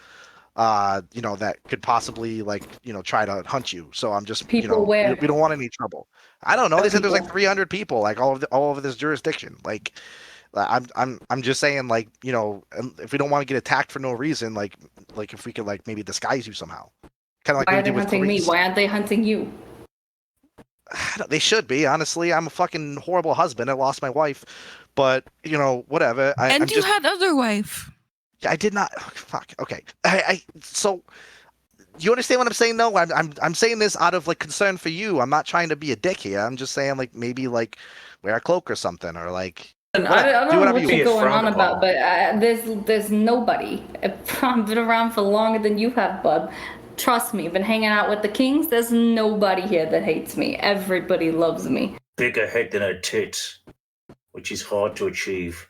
that could possibly try to hunt you. So I'm just People where? we don't want any trouble. I don't know. They said there's like 300 people, like all over this jurisdiction. Like, I'm just saying, like, if we don't want to get attacked for no reason, like if we could like maybe disguise you somehow, kind of like Why we are they did with hunting me? Clarice. Why aren't they hunting you? They should be, honestly. I'm a fucking horrible husband. I lost my wife, but whatever. And you had other wife. I did not. Fuck. Okay. So you understand what I'm saying? No, I'm saying this out of like concern for you. I'm not trying to be a dick here. I'm just saying like maybe like wear a cloak or something, or like I don't know do whatever what you you're want. going on Frowned about, upon. but there's nobody. I've been around for longer than you have, bud. Trust me, been hanging out with the kings. There's nobody here that hates me. Everybody loves me. Bigger head than a tit, which is hard to achieve.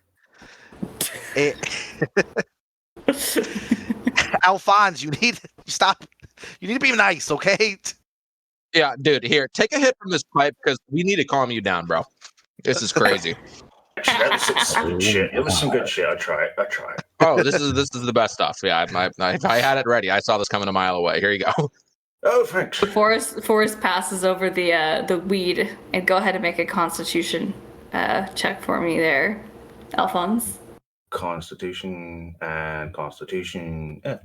Alphonse, you need to stop. You need to be nice, okay? Yeah, dude, here, take a hit from this pipe because we need to calm you down, bro. This is crazy. Actually, that was some good shit. It was some good shit. I try it. Oh, this is the best stuff. Yeah, if I had it ready, I saw this coming a mile away. Here you go. Oh, thanks. Forrest passes over the weed, and go ahead and make a Constitution check for me there, Alphonse. Constitution and Constitution. Yeah.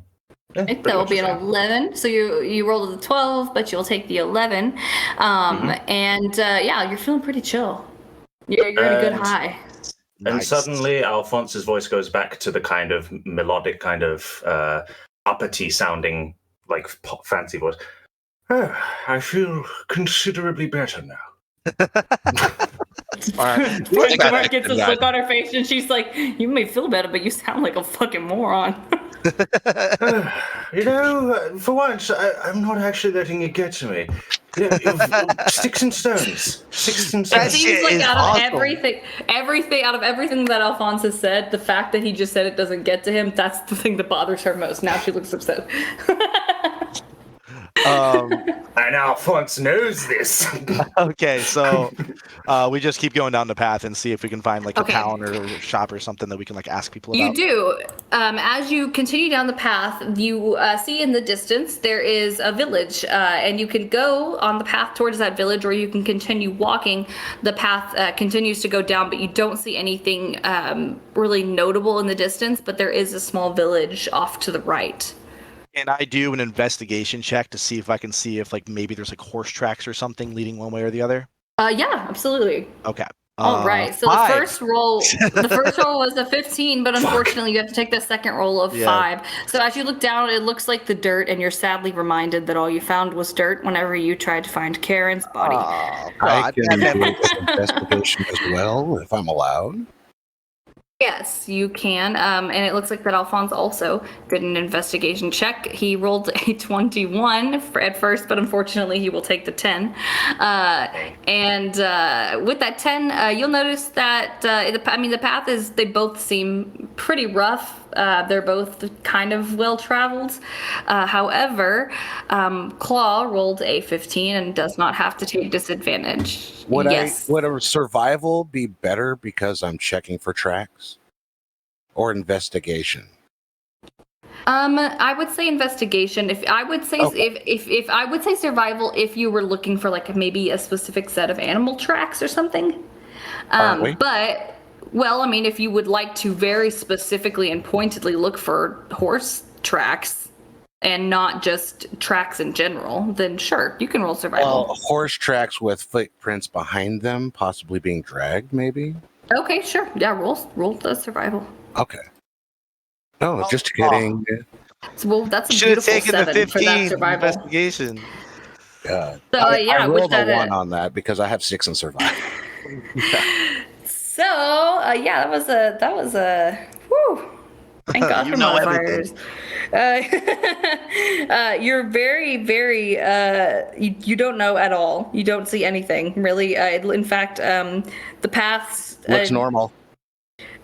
I think that will be an 11. So you rolled a 12, but you'll take the 11. And yeah, you're feeling pretty chill. You're in a good high. And Nice. suddenly, Alphonse's voice goes back to the kind of melodic, kind of uppity sounding, like pop fancy voice. Oh, I feel considerably better now. All right. Mark gets this look on her face, and she's like, "You may feel better, but you sound like a fucking moron." For once, I'm not actually letting it get to me. Sticks and stones. Sticks and It stones. seems like is out awesome. of everything that Alphonse has said, the fact that he just said it doesn't get to him, that's the thing that bothers her most. Now she looks upset. And Alphonse knows this. Okay, so we just keep going down the path and see if we can find like Okay. a town or a shop or something that we can like ask people You about. do. As you continue down the path, you see in the distance there is a village, and you can go on the path towards that village, or you can continue walking. The path continues to go down, but you don't see anything really notable in the distance, but there is a small village off to the right. Can I do an investigation check to see if I can see if like maybe there's like horse tracks or something leading one way or the other? Yeah, absolutely. Okay. All right. So 5. the first roll was a 15, but unfortunately you have to take the second roll of 5. So as you look down, it looks like the dirt, and you're sadly reminded that all you found was dirt whenever you tried to find Karen's body. Oh, I God. can do an investigation as well, if I'm allowed. Yes, you can. And it looks like that Alphonse also did an investigation check. He rolled a 21 at first, but unfortunately he will take the 10. And with that 10, you'll notice that, the path they both seem pretty rough. They're both kind of well-traveled. However, Claw rolled a 15 and does not have to take disadvantage. Would Yes. would a survival be better because I'm checking for tracks, or investigation? I would say investigation. If I would say if I would say survival if you were looking for like maybe a specific set of animal tracks or something. Aren't we? But well, I mean, if you would like to very specifically and pointedly look for horse tracks and not just tracks in general, then sure, you can roll survival. Well, horse tracks with footprints behind them, possibly being dragged, maybe? Okay, sure. Yeah, roll the survival. Okay. No, just kidding. Well, that's a Should have beautiful taken the 7 for that 15 survival. investigation. God. So I yeah, rolled with that, a 1 on that because I have 6 in survival. So yeah, that was a whew. Thank God You for know modifiers. You're very, very. You don't know at all. You don't see anything really. In fact, the paths Looks normal.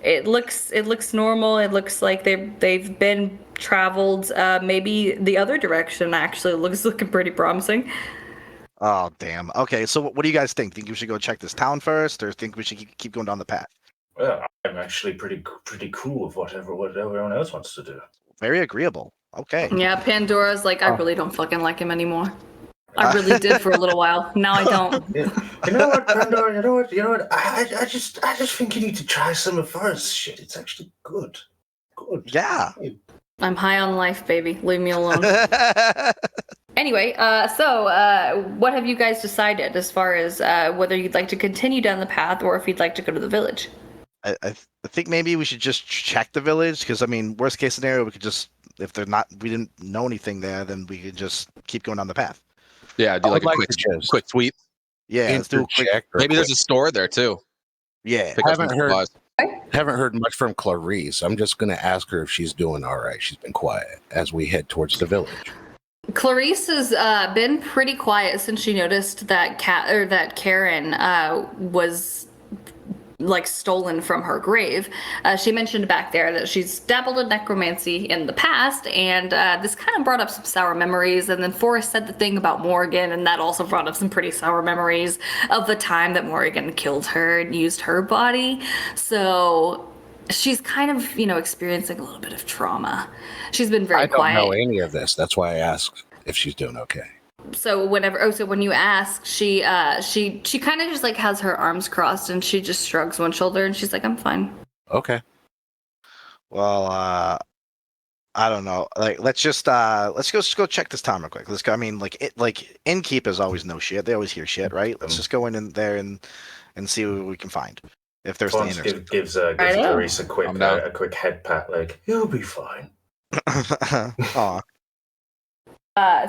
It looks normal. It looks like they've been traveled. Maybe the other direction actually looking pretty promising. Oh, damn. Okay, so what do you guys think? Think we should go check this town first, or think we should keep going down the path? Well, I'm actually pretty cool with whatever everyone else wants to do. Very agreeable. Okay. Yeah, Pandora's like, I really don't fucking like him anymore. I really did for a little while. Now I don't. You know what, Pandora? You know what? I just think you need to try some of ours. Shit, it's actually good. Good. Yeah. I'm high on life, baby. Leave me alone. Anyway, so what have you guys decided as far as whether you'd like to continue down the path or if you'd like to go to the village? I think maybe we should just check the village because I mean, worst case scenario, we could just we didn't know anything there, then we could just keep going down the path. Yeah, do I like would a like to just quick sweep. Yeah, let's do a quick. interject or Maybe there's a quick- store there too. Yeah, Pick up some Haven't heard- supplies. Haven't heard much from Clarice. I'm just going to ask her if she's doing all right. She's been quiet as we head towards the village. Clarice has been pretty quiet since she noticed that Karen was like stolen from her grave. She mentioned back there that she's dabbled in necromancy in the past, and this kind of brought up some sour memories. And then Forrest said the thing about Morgan, and that also brought up some pretty sour memories of the time that Morgan killed her and used her body. So she's kind of, experiencing a little bit of trauma. She's been very I don't quiet. know any of this. That's why I asked if she's doing okay. So when you ask, she kind of just like has her arms crossed and she just shrugs one shoulder and she's like, I'm fine. Okay. Well, I don't know. Like, let's go check this town real quick. Let's go. I mean, innkeepers always know shit. They always hear shit, right? Let's just go in there and see what we can find. If there's Fonz anything gives know. Clarice a I'm down. quick head pat, like, you'll be fine. Aw.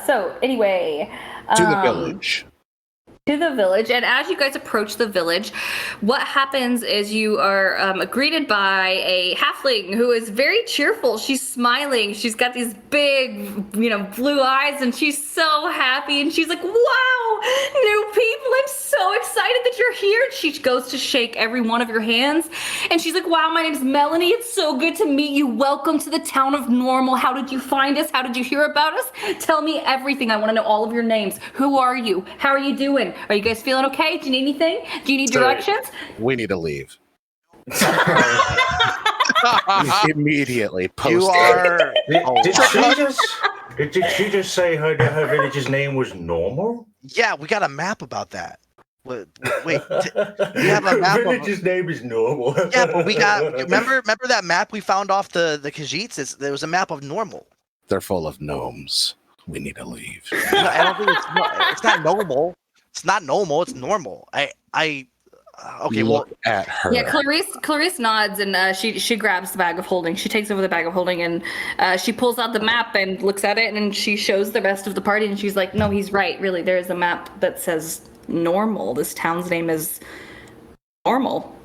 So anyway, To the village. To the village, and as you guys approach the village, what happens is you are greeted by a halfling who is very cheerful. She's smiling. She's got these big, blue eyes, and she's so happy. And she's like, "Wow, new people! I'm so excited that you're here." She goes to shake every one of your hands, and she's like, "Wow, my name's Melanie. It's so good to meet you. Welcome to the town of Normal. How did you find us? How did you hear about us? Tell me everything. I want to know all of your names. Who are you? How are you doing? Are you guys feeling okay? Do you need anything? Do you need directions?" We need to leave. Immediately post. You are. Did she just say her village's name was Normal? Yeah, we got a map about that. Wait, we have a map. Village's name is Normal. Yeah, but we got. Remember that map we found off the Khajiits? There was a map of Normal. They're full of gnomes. We need to leave. No, I don't think it's not normal. It's not normal. It's normal. Okay. Well, Look at her. Yeah, Clarice nods and she grabs the bag of holding. She takes over the bag of holding and she pulls out the map and looks at it and she shows the rest of the party and she's like, "No, he's right. Really, there is a map that says Normal. This town's name is Normal."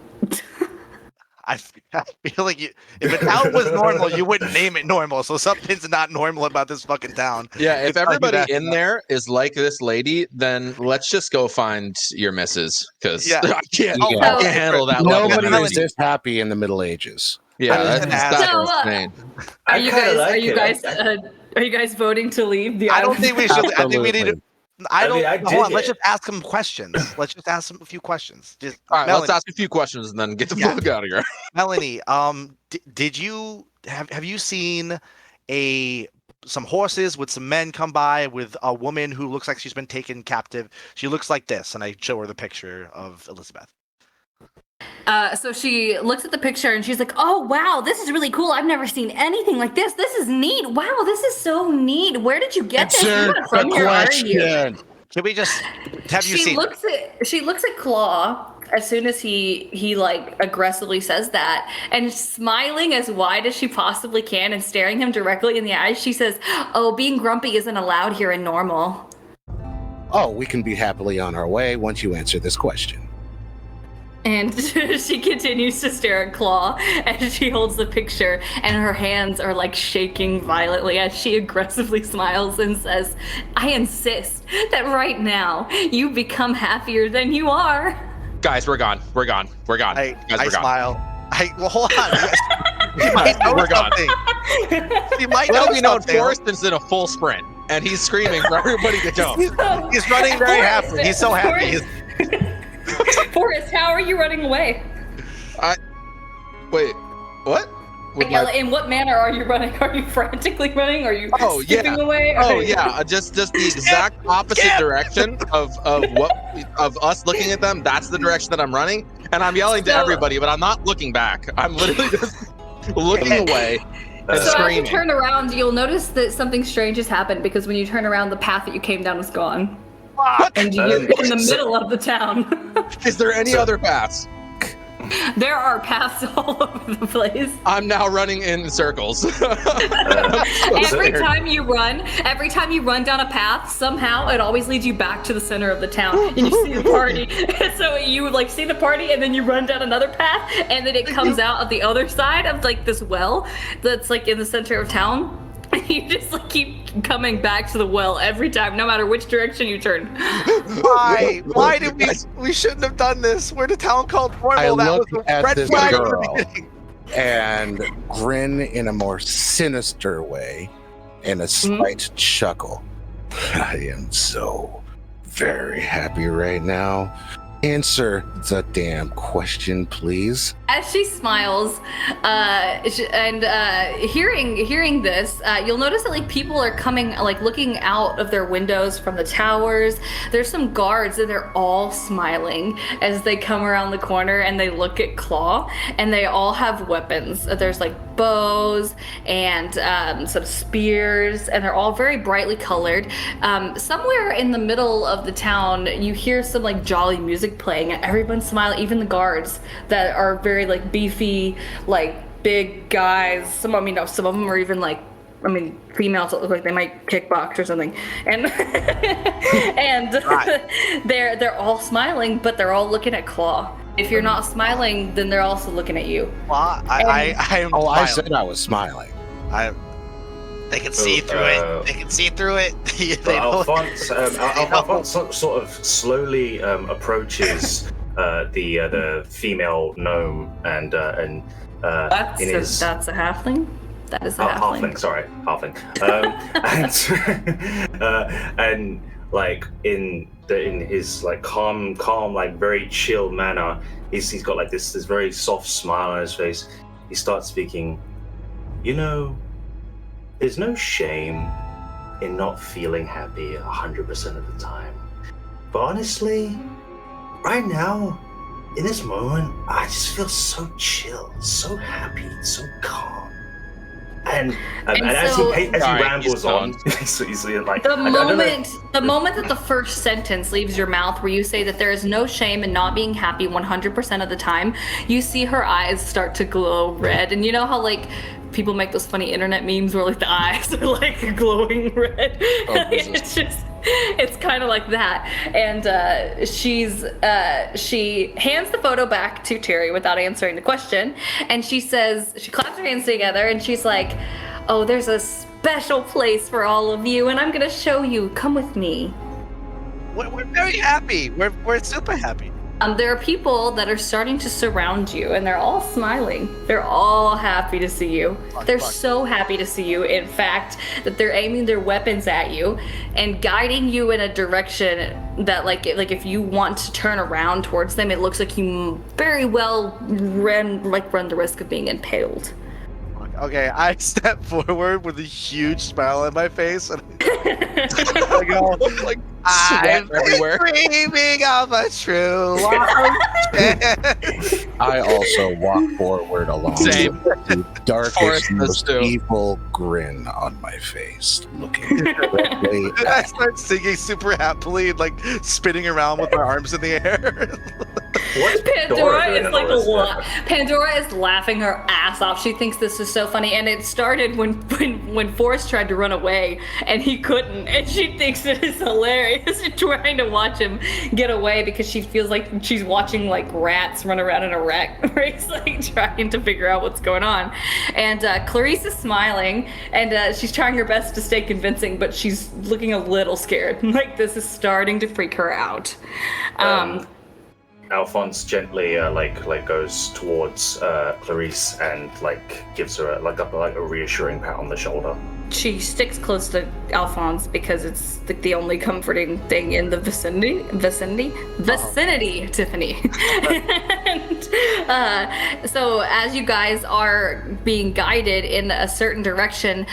I feel like if a town was normal, you wouldn't name it Normal. So something's not normal about this fucking town. Yeah, if I'll do everybody that. in there is like this lady, then let's just go find your missus because Yeah. I can't, Yeah. I can't handle that. level of Nobody was energy. this happy in the Middle Ages. Yeah, that's So, insane. Are you guys voting to leave the I don't island? think we should. I think we need to. Hold on. Let's it. just ask them questions. Let's just ask them a few questions. Just, All right, Melanie, let's ask a few questions and then get the Yeah. fuck out of here. Melanie, did you have you seen some horses with some men come by with a woman who looks like she's been taken captive? She looks like this, and I show her the picture of Elizabeth. So she looks at the picture and she's like, "Oh wow, this is really cool. I've never seen anything like this. This is neat. Wow, this is so neat. Where did you get this? You're not from here, are you?" Can we just have you She seen? looks at Claw as soon as he like aggressively says that, and smiling as wide as she possibly can and staring him directly in the eyes, she says, "Oh, being grumpy isn't allowed here in Normal." Oh, we can be happily on our way once you answer this question. And she continues to stare at Claw as she holds the picture, and her hands are like shaking violently as she aggressively smiles and says, "I insist that right now you become happier than you are." Guys, we're gone. We're gone. We're gone. I Guys, we're gone. smile. Well, hold on. She might know We're gone. something. She might know Well, we know something. Forrest is in a full sprint and he's screaming for everybody to jump. He's running very happy. He's so happy. Forrest, how are you running away? Wait, what? with Like, my. in what manner are you running? Are you frantically running? Are you Oh, skipping yeah. away? Oh yeah, just the exact opposite direction of us looking at them. That's the direction that I'm running, and I'm yelling to So- everybody, but I'm not looking back. I'm literally just looking away and So as you screaming. turn around, you'll notice that something strange has happened because when you turn around, the path that you came down is gone. And you're in the middle of the town. Is there any other paths? There are paths all over the place. I'm now running in circles. Every time you run down a path, somehow it always leads you back to the center of the town, and you see the party. So you like see the party, and then you run down another path, and then it comes out of the other side of like this well that's like in the center of town. And you just like keep coming back to the well every time, no matter which direction you turn. Why? Why did we shouldn't have done this? We're the town called I Normal. That was look a at red this flag from the girl beginning. and grin in a more sinister way and a slight chuckle. I am so very happy right now. Answer the damn question, please. As she smiles, and hearing this, you'll notice that like people are coming, like looking out of their windows from the towers. There's some guards, and they're all smiling as they come around the corner and they look at Claw, and they all have weapons. There's like bows and some spears, and they're all very brightly colored. Somewhere in the middle of the town, you hear some like jolly music playing, and everyone's smiling, even the guards that are very like beefy, like big guys. Some of them are even like, females that look like they might kickbox or something, and and they're all smiling, but they're all looking at Claw. If you're not smiling, then they're also looking at you. Well, I am. Oh, I smiling. said I was smiling. They can see through it. They can see through it. They Alphonse sort of slowly approaches the female gnome and That's in his a halfling. That is a halfling. Halfling. And like in his like calm, like very chill manner, he's got like this very soft smile on his face. He starts speaking. You know, there's no shame in not feeling happy 100% of the time. But honestly, right now, in this moment, I just feel so chill, so happy, so calm. And as he rambles on, so he's like the moment that the first sentence leaves your mouth, where you say that there is no shame in not being happy 100% of the time, you see her eyes start to glow red, and you know how like people make those funny internet memes where like the eyes are like glowing red. It's kind of like that. And she hands the photo back to Terry without answering the question, and she claps her hands together, and she's like, oh, there's a special place for all of you, and I'm gonna show you. Come with me. We're very happy. We're super happy. There are people that are starting to surround you, and they're all smiling. They're all happy to see you. They're so happy to see you, in fact, that they're aiming their weapons at you and guiding you in a direction that, like if you want to turn around towards them, it looks like you very well run the risk of being impaled. Okay, I step forward with a huge smile on my face, and I go, like I'm sweat everywhere. dreaming of a true love. I also walk forward along Same. with the darkest, Forrest does most too. evil grin on my face, looking directly And I at start singing super happily, like spinning around with my arms in the air. what's Pandora doing is in like all this? Pandora is laughing her ass off. She thinks this is so funny, and it started when Forrest tried to run away and he couldn't, and she thinks it is hilarious trying to watch him get away because she feels like she's watching like rats run around in a rat race, like trying to figure out what's going on. And Clarice is smiling, and she's trying her best to stay convincing, but she's looking a little scared. Like this is starting to freak her out. Alphonse gently goes towards Clarice and like gives her a reassuring pat on the shoulder. she sticks close to Alphonse because it's the only comforting thing in the vicinity, Tiffany. And so as you guys are being guided in a certain direction,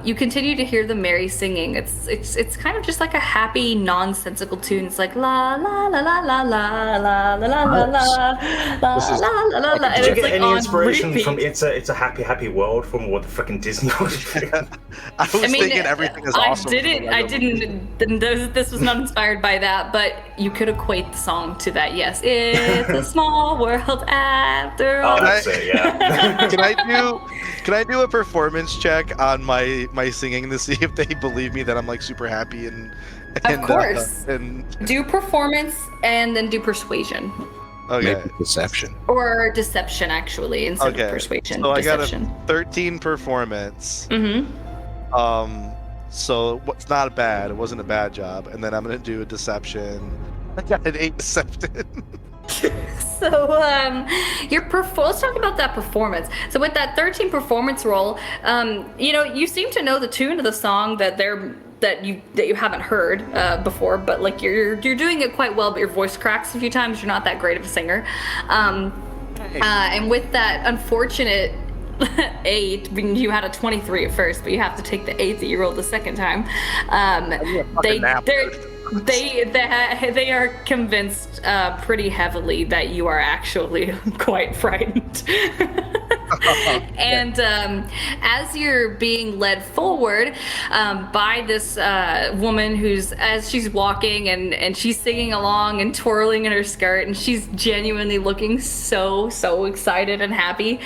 you continue to hear the merry singing. It's kind of just like a happy, nonsensical tune. It's like la la la la la la la la la la la la la la. Did you get any inspiration from It's a Happy World from what the fucking Disney was? I was thinking everything is awesome. I didn't. This was not inspired by that, but you could equate the song to that. Yes, it's a small world after all. Oh, that's it. Yeah. Can I do a performance check on my singing to see if they believe me that I'm like super happy and of course. Do performance and then do persuasion. Okay. Maybe deception. Or deception, actually, instead of persuasion. So deception. I got a 13 performance. Mm-hmm. So it's not bad. It wasn't a bad job. And then I'm gonna do a deception. I got an 8 deception. So, let's talk about that performance. So with that 13 performance roll, you seem to know the tune of the song that you haven't heard before, but like you're doing it quite well, but your voice cracks a few times. You're not that great of a singer. And with that unfortunate 8, you had a 23 at first, but you have to take the 8 that you rolled the second time. They are convinced pretty heavily that you are actually quite frightened. And as you're being led forward by this woman as she's walking and she's singing along and twirling in her skirt, and she's genuinely looking so excited and happy,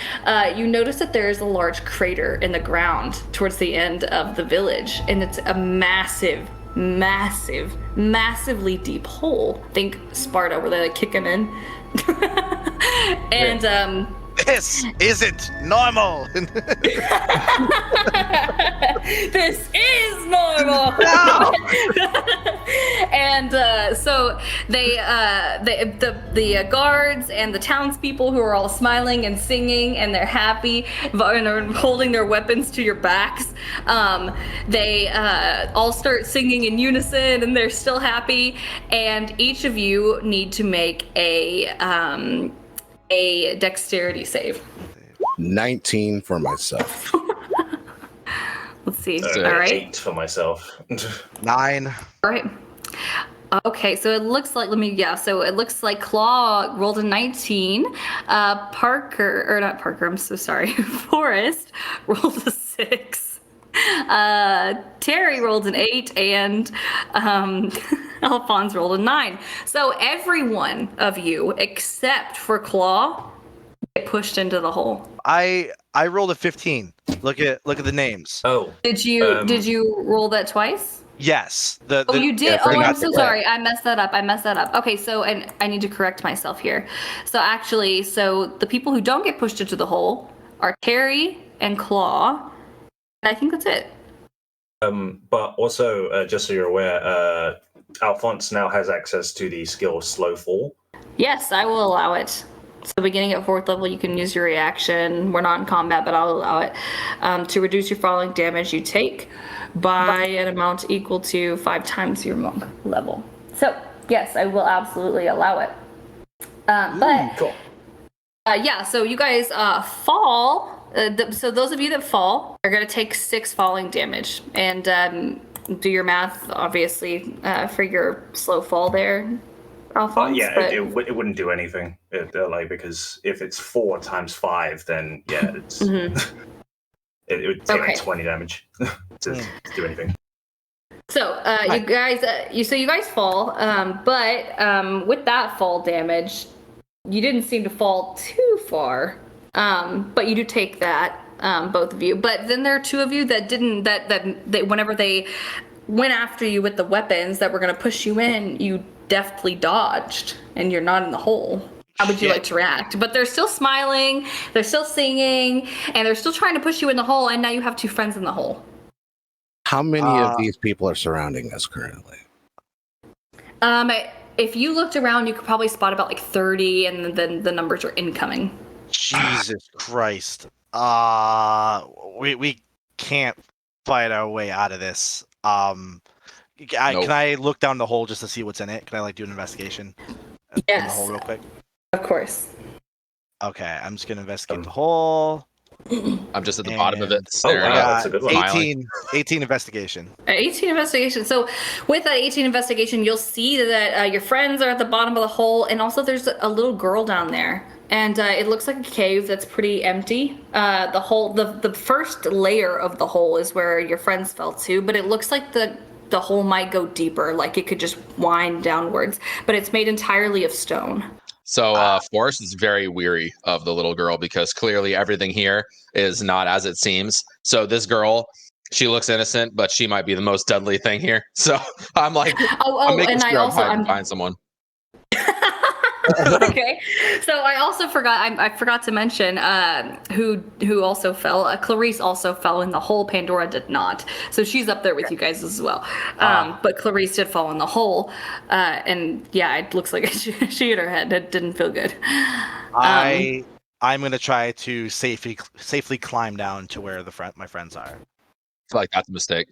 you notice that there's a large crater in the ground towards the end of the village, and it's a massively deep hole. Think Sparta, where they like kick him in. And this isn't normal. This is normal. No! And so the guards and the townspeople who are all smiling and singing and they're happy and are holding their weapons to your backs. They all start singing in unison and they're still happy. And each of you need to make a dexterity save. 19 for myself. Let's see. All right. 8 for myself. 9. All right. Okay, so it looks like so it looks like Claw rolled a 19. I'm so sorry. Forrest rolled a 6. Terry rolled an 8, and Alphonse rolled a 9. So every one of you except for Claw get pushed into the hole. I rolled a 15. Look at the names. Oh. Did you roll that twice? Yes. You did? Yeah, I'm so sorry. I messed that up. Okay, so, and I need to correct myself here. So actually, the people who don't get pushed into the hole are Terry and Claw. And I think that's it. But also, just so you're aware, Alphonse now has access to the skill Slow Fall. Yes, I will allow it. So beginning at 4th level, you can use your reaction. We're not in combat, but I'll allow it to reduce your falling damage you take by an amount equal to 5 times your monk level. So yes, I will absolutely allow it. Cool. So you guys fall. So those of you that fall are going to take 6 falling damage. And do your math, obviously, for your slow fall there, Alphonse. It wouldn't do anything. Because if it's 4 times 5, then it's it would take like 20 damage to do anything. So you guys fall, but with that fall damage, you didn't seem to fall too far, but you do take that, both of you. But then there are 2 of you that didn't. That whenever they went after you with the weapons that were going to push you in, you deftly dodged, and you're not in the hole. How would you like to react? But they're still smiling, they're still singing, and they're still trying to push you in the hole, and now you have 2 friends in the hole. How many of these people are surrounding us currently? If you looked around, you could probably spot about like 30, and then the numbers are incoming. Jesus Christ. We can't fight our way out of this. Can I look down the hole just to see what's in it? Can I like do an investigation in the hole Yes, real quick? of course. Okay, I'm just gonna investigate the hole. I'm just at the bottom of it, And staring wow, at that's it, a good one. 18 investigation. 18 investigation. So with that 18 investigation, you'll see that your friends are at the bottom of the hole, and also there's a little girl down there. And it looks like a cave that's pretty empty. The hole, the first layer of the hole is where your friends fell to, but it looks like the hole might go deeper, like it could just wind downwards. But it's made entirely of stone. So Forrest is very weary of the little girl because clearly everything here is not as it seems. So this girl, she looks innocent, but she might be the most deadly thing here. So I'm like, I'm making and sure I'm find someone. Okay, so I also forgot. I forgot to mention who also fell. Clarice also fell in the hole. Pandora did not. So she's up there with you guys as well. But Clarice did fall in the hole, and yeah, it looks like she hit her head. It didn't feel good. I'm gonna try to safely climb down to where my friends are. I feel like that's a mistake.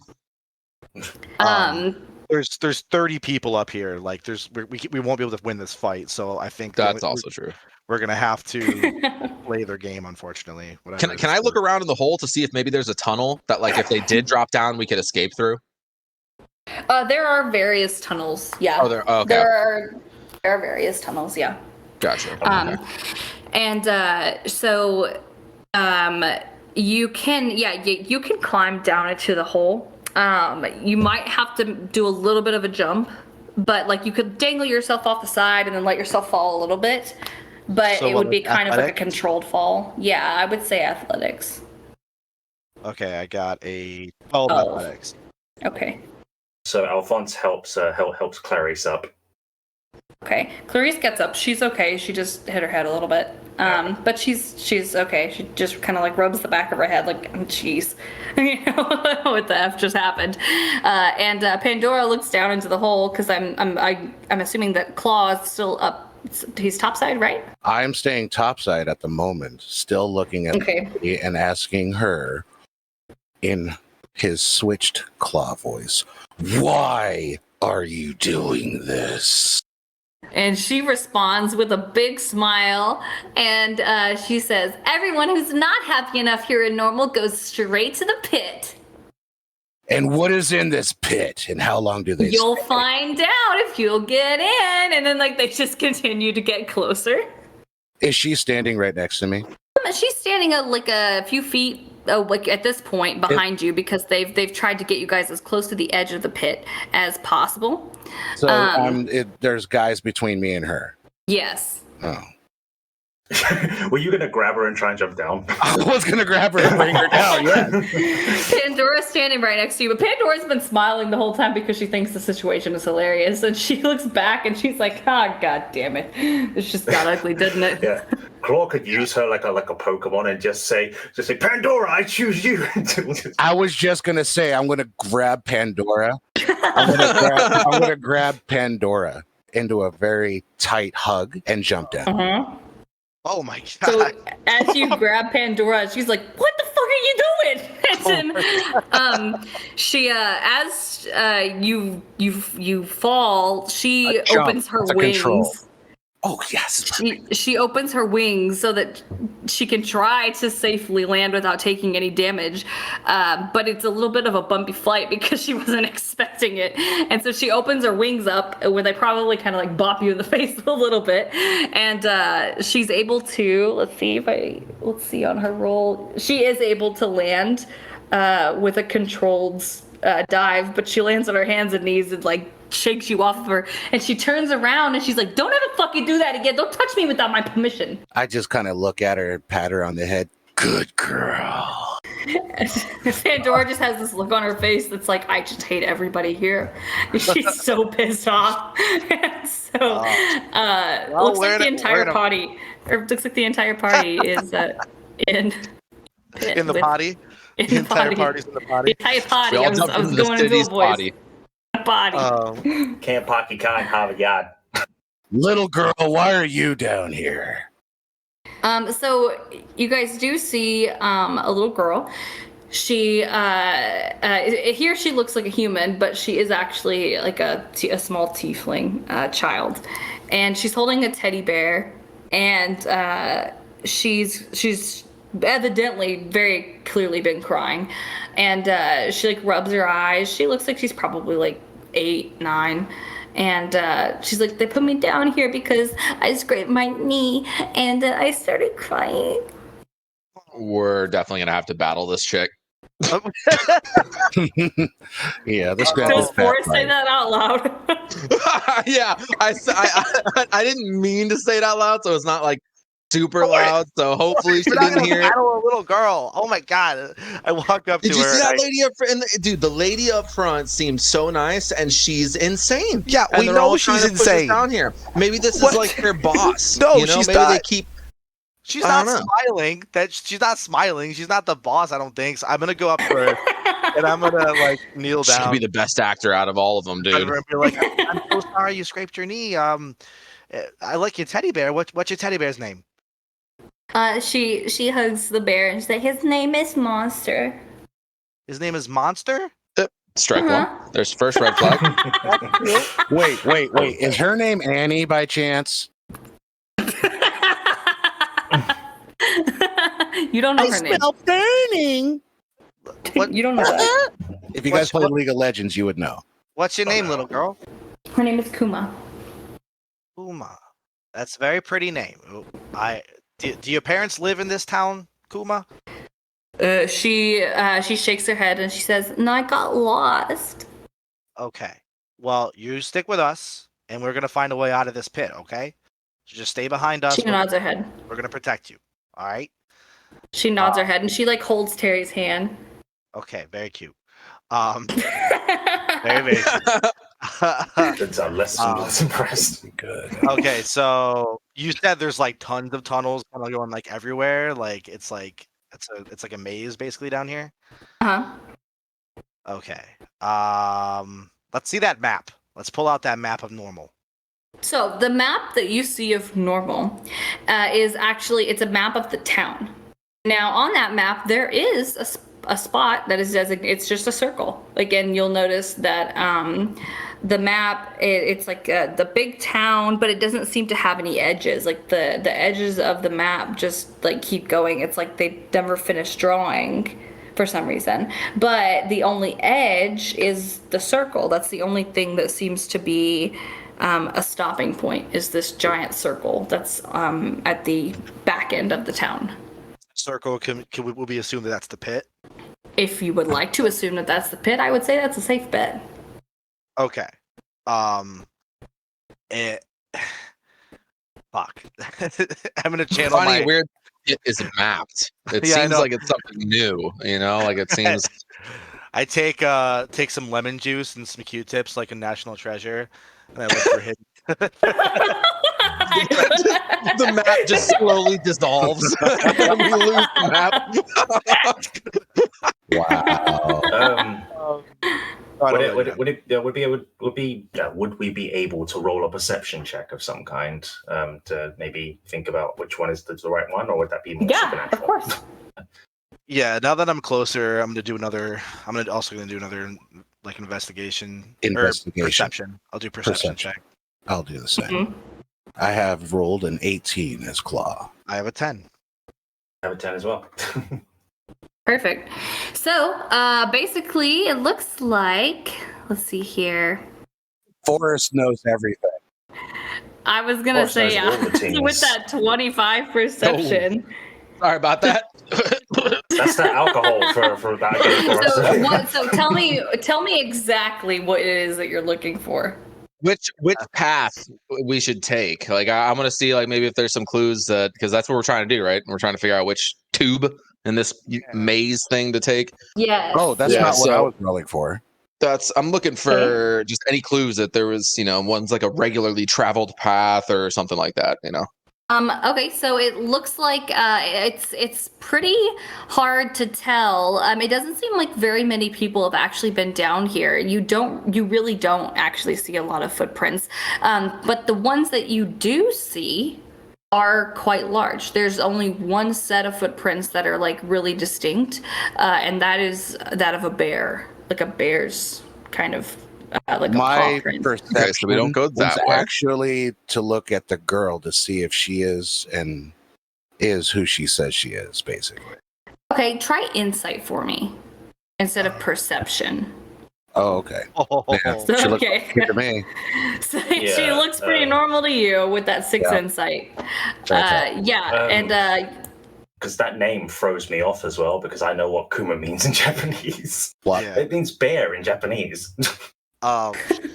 There's 30 people up here. Like we won't be able to win this fight. So I think That's also true. We're gonna have to play their game, unfortunately. Can I look around in the hole to see if maybe there's a tunnel that, like, if they did drop down, we could escape through? There are various tunnels. Yeah. Oh, okay. There are various tunnels. Yeah. Gotcha. Okay. And so you can climb down into the hole. You might have to do a little bit of a jump, but like you could dangle yourself off the side and then let yourself fall a little bit, but it would be kind of like a controlled fall. Yeah, I would say athletics. Okay, I got a 12 athletics. Okay. So Alphonse helps Clarice up. Okay. Clarice gets up. She's okay. She just hit her head a little bit. But she's okay. She just kind of like rubs the back of her head like, jeez, you know, what the F just happened. And Pandora looks down into the hole because I'm assuming that Claw is still up. He's topside, right? I'm staying topside at the moment, still looking at Lily and asking her in his switched Claw voice, "Why are you doing this?" And she responds with a big smile, and she says, "Everyone who's not happy enough here in normal goes straight to the pit." And what is in this pit, and how long do they You'll stay? find out if you'll get in. And then like they just continue to get closer. Is she standing right next to me? She's standing like a few feet like at this point behind you because they've tried to get you guys as close to the edge of the pit as possible. So there's guys between me and her. Yes. Oh. Were you gonna grab her and try and jump down? I was gonna grab her and bring her down. Yeah. Pandora's standing right next to you, but Pandora's been smiling the whole time because she thinks the situation is hilarious, and she looks back and she's like, "Ah, god damn it, this just got ugly, didn't it?" Yeah. Claw could use her like a Pokemon and just say, "Pandora, I choose you." I was just gonna say I'm gonna grab Pandora. I'm gonna grab Pandora into a very tight hug and jump down. Uh-huh. Oh my god! So as you grab Pandora, she's like, "What the fuck are you doing?" And then, she as you fall, she opens her wings. Control. Oh yes. She opens her wings so that she can try to safely land without taking any damage, but it's a little bit of a bumpy flight because she wasn't expecting it, and so she opens her wings up where they probably kind of like bop you in the face a little bit, and she's able to let's see on her roll, she is able to land with a controlled dive, but she lands on her hands and knees and like shakes you off of her, and she turns around and she's like, "Don't ever fucking do that again. Don't touch me without my permission." I just kind of look at her and pat her on the head. Good girl. Pandora just has this look on her face that's like, "I just hate everybody here." She's so pissed off. So looks like the entire party is in the potty. In The entire potty. party's in the potty. The entire potty. We all I was jumped into the going into a city's voice. body. Body. Can't pocky can't have a yard. Little girl, why are you down here? So you guys do see a little girl. She here she looks like a human, but she is actually like a small tiefling child, and she's holding a teddy bear, and she's evidently very clearly been crying, and she like rubs her eyes. She looks like she's probably like 8, 9. And she's like, they put me down here because I scraped my knee, and I started crying. We're definitely gonna have to battle this chick. Yeah, this guy Does is Forrest say that out loud? Yeah, I didn't mean to say it out loud, so it's not like super loud. So hopefully she didn't hear it. Battle a little girl. Oh my god! I walk up Did to you her. see that lady up front? Dude, the lady up front seems so nice, and she's insane. Yeah, and we they're know all she's trying to push us insane. down here. Maybe this What? is like their boss. No, you know? she's Maybe not. they keep. She's I not don't know. smiling. She's not smiling. She's not the boss. I don't think. So I'm gonna go up to her and I'm gonna like kneel She'd down. be the best actor out of all of them, dude. And be like, I'm so sorry you scraped your knee. I like your teddy bear. What's your teddy bear's name? She hugs the bear and she's like, his name is Monster. His name is Monster. Strike one. There's first red flag. Wait. Is her name Annie by chance? You don't know her name. burning. What? You don't know that. If you guys play League of Legends, you would know. What's your name, little girl? Her name is Kuma. Kuma. That's a very pretty name. Do your parents live in this town, Kuma? She shakes her head and she says, no, I got lost. Okay. Well, you stick with us, and we're gonna find a way out of this pit. Okay? So just stay behind us. She nods her head. We're gonna protect you. All right? She nods her head and she like holds Terry's hand. Okay. Very cute. Very cute. That's less impressed. Good. Okay, so you said there's like tons of tunnels kind of going like everywhere. Like it's like a maze basically down here. Uh-huh. Okay. Let's see that map. Let's pull out that map of normal. So the map that you see of normal is actually, it's a map of the town. Now on that map, there is a spot that is designated, it's just a circle. Again, you'll notice that the map, it's like the big town, but it doesn't seem to have any edges. Like the edges of the map just like keep going. It's like they never finished drawing for some reason. But the only edge is the circle. That's the only thing that seems to be a stopping point, is this giant circle that's at the back end of the town. Circle, will we assume that that's the pit? If you would like to assume that that's the pit, I would say that's a safe bet. Okay. Fuck. I'm gonna channel Funny, my. weird. It is mapped. It Yeah, I seems know. like it's something new. You know, like it seems. I take some lemon juice and some Q-tips like a national treasure, and I look for hidden. The map just slowly dissolves. We lose the map. Wow. Would we be able to roll a perception check of some kind to maybe think about which one is the right one, or would that be more supernatural? Of course. Yeah, now that I'm closer, I'm also gonna do another like investigation. Or perception. I'll do perception check. I'll do the same. Mhm. I have rolled an 18 as Claw. I have a 10. I have a 10 as well. Perfect. So basically, it looks like, let's see here. Forrest knows everything. I was going to Forrest say, knows all the teams. with that 25 perception. Sorry about that. That's the alcohol for that game for us. So tell me exactly what it is that you're looking for. Which path we should take? Like, I'm gonna see like maybe if there's some clues that, because that's what we're trying to do, right? We're trying to figure out which tube in this maze thing to take. Yes. Oh, that's Yeah, not what I so- was rolling for. I'm looking for just any clues that there was, one's like a regularly traveled path or something like that, Okay, so it looks like it's pretty hard to tell. It doesn't seem like very many people have actually been down here. You really don't actually see a lot of footprints. But the ones that you do see are quite large. There's only one set of footprints that are like really distinct, and that is that of a bear, like a bear's kind of like a paw My print. perception Okay, so we don't go that was way. actually to look at the girl to see if she is who she says she is, basically. Okay, try insight for me instead of perception. Oh, okay. Yeah, So, she looks okay. good to me. So she Yeah, looks pretty normal to you with that 6 Yeah. insight. Fantastic. And Because that name throws me off as well, because I know what Kuma means in Japanese. What? Yeah. It means bear in Japanese.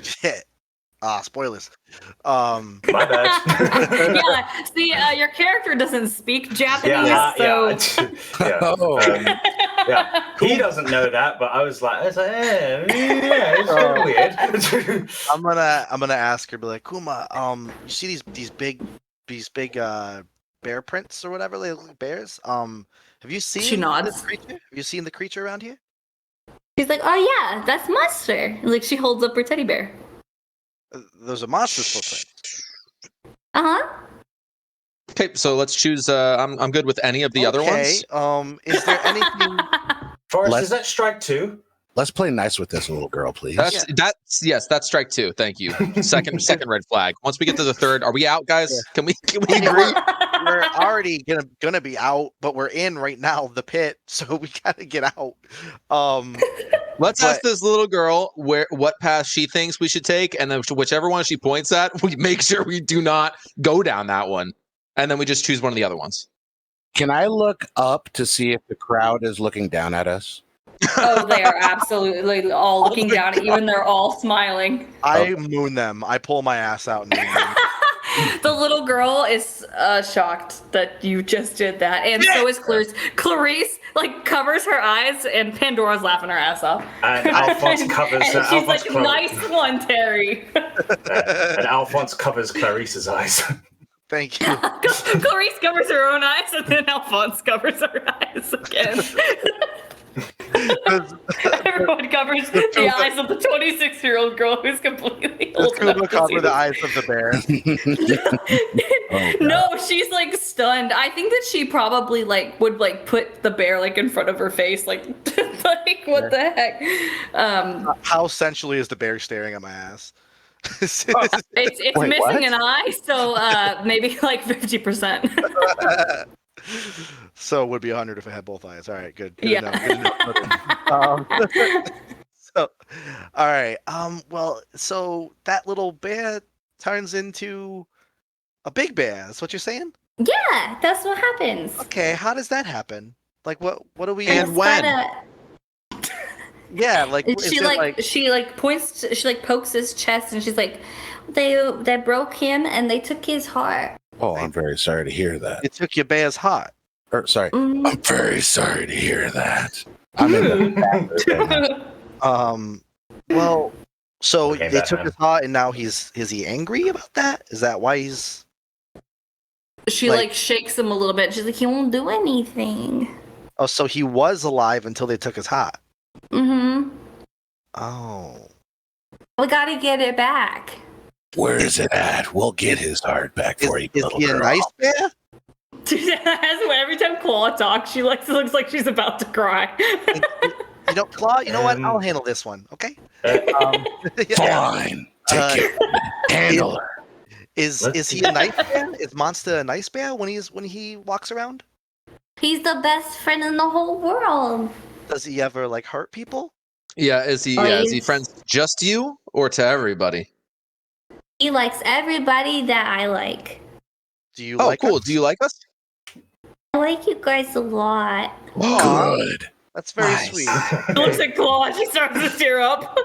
Shit. Spoilers. My bad. yeah, see, your character doesn't speak Japanese, yeah, so yeah. Oh. Yeah, he doesn't know that, but I was like, yeah, it's kind of weird. I'm gonna ask her, be like, Kuma, you see these big bear prints or whatever, they look like bears? Have you seen She nods. this creature? Have you seen the creature around here? she's like, "Oh yeah, that's Monster." Like she holds up her teddy bear. Those are monsters footprints. Uh-huh. Okay, so let's choose. I'm good with any of the other ones. Is there anything? Forrest, Let's- is that strike 2? Let's play nice with this little girl, please. That's strike 2. Thank you. Second red flag. Once we get to the third, are we out, guys? Can we agree? We're already gonna be out, but we're in right now the pit, so we gotta get out. Let's ask this little girl what path she thinks we should take, and then whichever one she points at, we make sure we do not go down that one, and then we just choose one of the other ones. Can I look up to see if the crowd is looking down at us? Oh, they are absolutely all looking down at you, and they're all smiling. I moon them. I pull my ass out and moon them. The little girl is shocked that you just did that, and so is Clarice. Clarice like covers her eyes, and Pandora's laughing her ass off. And Alphonse covers. and she's Alphonse like, "Nice one, Terry." and Alphonse covers Clarice's eyes. Thank you. Clarice covers her own eyes, and then Alphonse covers her eyes again. Everyone covers the eyes of the 26-year-old girl who's completely Does old enough Kuma to see cover the this. eyes of the bear? No, she's like stunned. I think that she probably like would like put the bear like in front of her face, like like what the heck? How sensually is the bear staring at my ass? It's Wait, missing what? an eye, so maybe like 50%. So it would be 100 if it had both eyes. All right, good. Good Yeah. enough. So, all right. Well, so that little bear turns into a big bear. That's what you're saying? Yeah, that's what happens. Okay. How does that happen? Like, what do we? And It's when? Yeah, like is she it like she like points to, she like pokes his chest and she's like, they broke him and they took his heart. Oh, I'm very sorry to hear that. it took your bear's heart. Or, sorry. Mm. I'm very sorry to hear that. I'm in the Well, so Okay, they took Batman. his heart, and now is he angry about that? Is that why he's? She Like- like shakes him a little bit. She's like, he won't do anything. Oh, so he was alive until they took his heart. Mm-hmm. Oh. We gotta get it back. Where is it at? We'll get his heart back for you, Is little he a girl. nice bear? Every time Claw talks, she looks like she's about to cry. You know, Claw. You know what? I'll handle this one. Okay. Uh, Fine. Take Uh, care. Handle her. Is he a nice bear? Is Monster a nice bear when he walks around? He's the best friend in the whole world. Does he ever like hurt people? Yeah, is he friends with just you or to everybody? He likes everybody that I like. Do you Oh, like? cool. us? Do you like us? I like you guys a lot. Aw, Good. that's very Nice. sweet. She looks at Claw and she starts to tear up.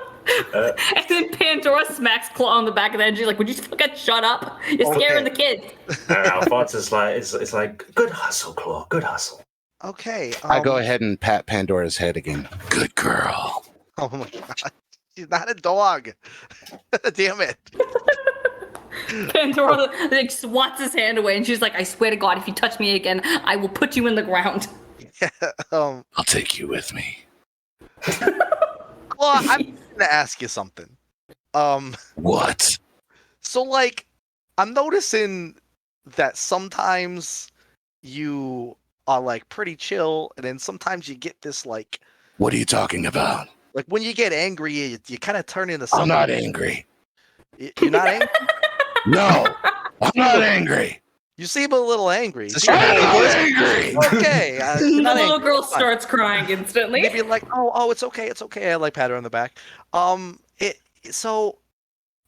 And then Pandora smacks Claw on the back of the head and she's like, would you fucking shut up? You're scaring the kids. and Alphonse is like, it's like, good hustle, Claw. Good hustle. Okay. I go ahead and pat Pandora's head again. Good girl. Oh my god. She's not a dog. Damn it. Pandora like swats his hand away and she's like, I swear to God, if you touch me again, I will put you in the ground. I'll take you with me. Well, I'm gonna ask you something. What? So like, I'm noticing that sometimes you are like pretty chill, and then sometimes you get this like What are you talking about? when you get angry, you kind of turn into I'm something. not angry. You're not angry? No, I'm not angry. You seem a little angry. I'm not angry. Okay. The you're not little angry. girl It's fine. starts crying instantly. Maybe like, oh, it's okay, it's okay. I like pat her on the back. So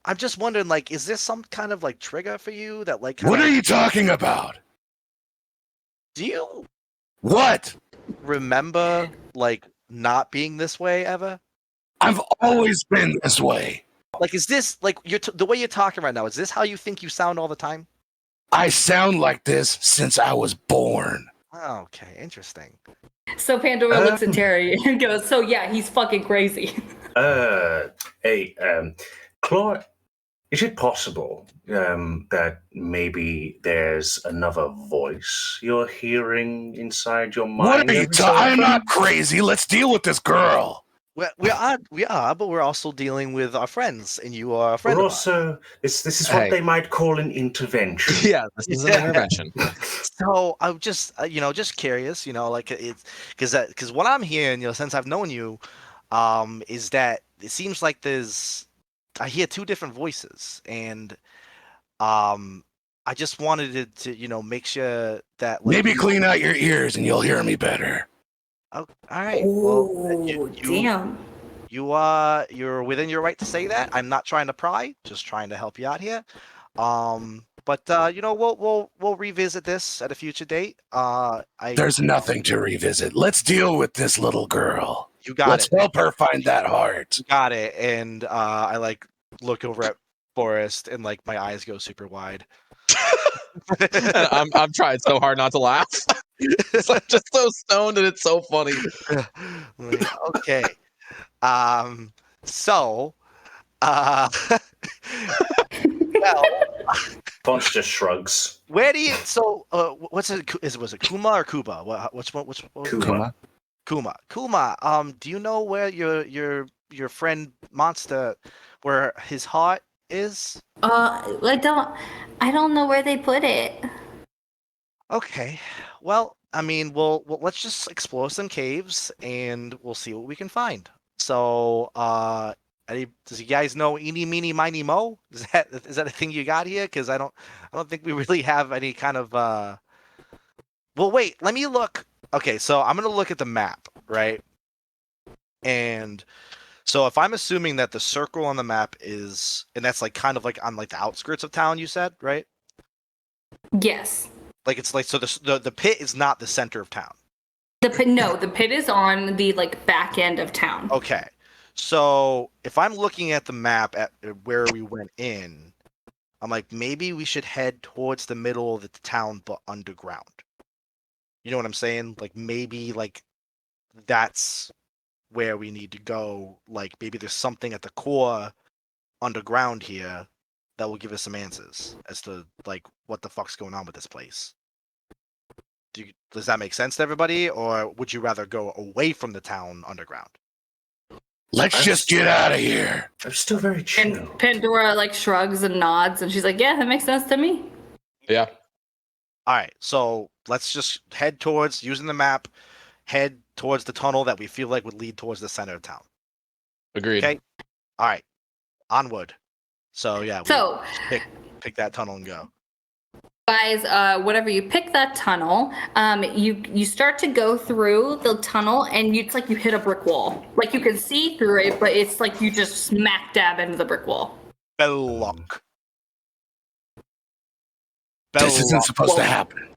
I'm just wondering, like, is there some kind of like trigger for you that like? What are you talking about? Do you What? remember like not being this way ever? I've always been this way. Like, is this like the way you're talking right now? Is this how you think you sound all the time? I sound like this since I was born. Oh, okay, interesting. So Pandora looks at Terry and goes, "So yeah, he's fucking crazy." Hey, Claude, is it possible that maybe there's another voice you're hearing inside your mind? What are you talking? I'm not crazy. Let's deal with this girl. We are, but we're also dealing with our friends, and you are a friend We're of ours. also, this is what Hey. they might call an intervention. Yeah, this is an intervention. So I'm just, just curious, like it's because what I'm hearing, since I've known you, is that it seems like I hear two different voices, and I just wanted to make sure that Maybe clean out your ears and you'll hear me better. Oh, all right. Well, Oh, damn. You're within your right to say that. I'm not trying to pry, just trying to help you out here. But we'll revisit this at a future date. There's nothing to revisit. Let's deal with this little girl. You got Let's it. help her find that heart. You got it. And I like look over at Forrest, and like my eyes go super wide. And I'm trying so hard not to laugh. It's like just so stoned, and it's so funny. Okay. So, well, Ponce just shrugs. where do you? So, what's it? Was it Kuma or Kuba? Which one? Which one? Kuma. Kuma. Do you know where your friend Monster, where his heart is? I don't know where they put it. Okay. Well, I mean, let's just explore some caves and we'll see what we can find. So, does you guys know Eeny, Meeny, Miny, Mo? Is that a thing you got here? Because I don't think we really have any kind of. Well, wait. Let me look. Okay, so I'm gonna look at the map, right? And so if I'm assuming that the circle on the map is, and that's like kind of like on like the outskirts of town, you said, right? Yes. Like it's like so the pit is not the center of town. The pit is on the like back end of town. Okay. So if I'm looking at the map at where we went in, I'm like, maybe we should head towards the middle of the town, but underground. You know what I'm saying? Like maybe like that's where we need to go. Like maybe there's something at the core underground here that will give us some answers as to like what the fuck's going on with this place. Does that make sense to everybody, or would you rather go away from the town underground? Let's just get out of here. I'm still very chill. And Pandora like shrugs and nods, and she's like, "Yeah, that makes sense to me." Yeah. All right, so let's just head towards, using the map, head towards the tunnel that we feel like would lead towards the center of town. Agreed. Okay. All right, onward. So yeah, So, pick that tunnel and go. guys, whenever you pick that tunnel, you start to go through the tunnel, and it's like you hit a brick wall. Like you can see through it, but it's like you just smack dab into the brick wall. Belloc. This isn't supposed to happen.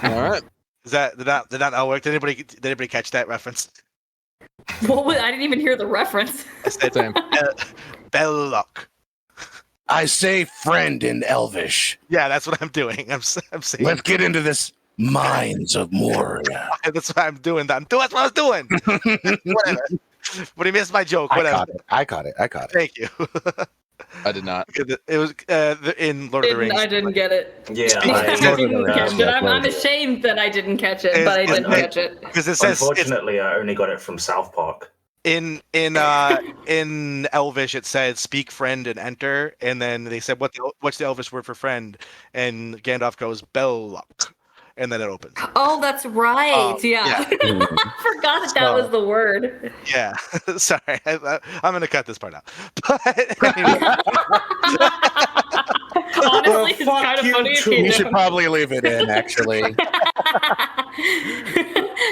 All right. Did that not work? Did anybody catch that reference? I didn't even hear the reference. I said Same. Belloc. I say friend in Elvish. Yeah, that's what I'm doing. I'm saying. Let's get into this mines of Moria. That's what I'm doing. That's what I was doing. Whatever. But he missed my joke. Whatever. I caught it. Thank you. I did not. It was in Lord of the Rings. I didn't get it. Yeah, I didn't catch it. I'm Lord of ashamed that I didn't catch it, but I didn't catch it. Because it says unfortunately, I only got it from South Park. In Elvish, it said "speak, friend, and enter," and then they said, "What's the Elvish word for friend?" And Gandalf goes, "Belloc," and then it opens. Oh, that's right. Yeah. Mm. I forgot that was the word. Yeah, sorry, I'm gonna cut this part out. But anyway, Honestly, it's fuck kind of you funny if too. you You should don't. probably leave it in, actually.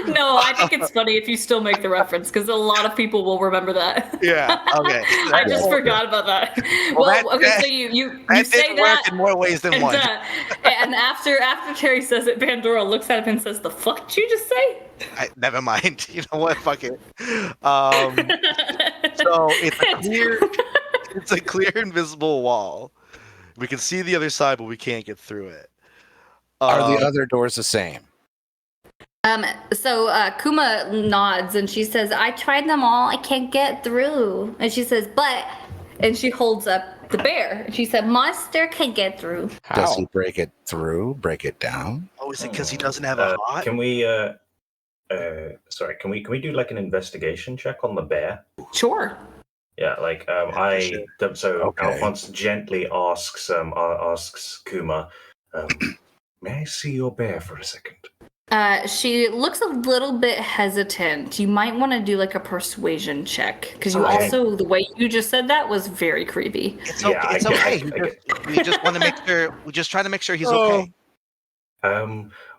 No, I think it's funny if you still make the reference because a lot of people will remember that. yeah, okay. I just forgot about that. Well, okay, so you that say didn't work that, in more ways than and, one. and after Terry says it, Pandora looks at him and says, "The fuck did you just say?" Never mind. You know what? Fuck it. So it's a clear invisible wall. We can see the other side, but we can't get through it. Are the other doors the same? So Kuma nods and she says, "I tried them all. I can't get through." And she says, "But," and she holds up the bear. And she said, "Monster can get through." Does he break it through? Break it down? Oh, is it because he doesn't have a heart? Can we? Sorry. Can we do like an investigation check on the bear? Sure. Yeah, like so Okay. Alphonse gently asks Kuma, "May I see your bear for a second?" She looks a little bit hesitant. You might want to do like a persuasion check because you Okay. also, the way you just said that was very creepy. It's Yeah, okay. It's I okay. get- We just want to make sure. We just try to make sure he's okay.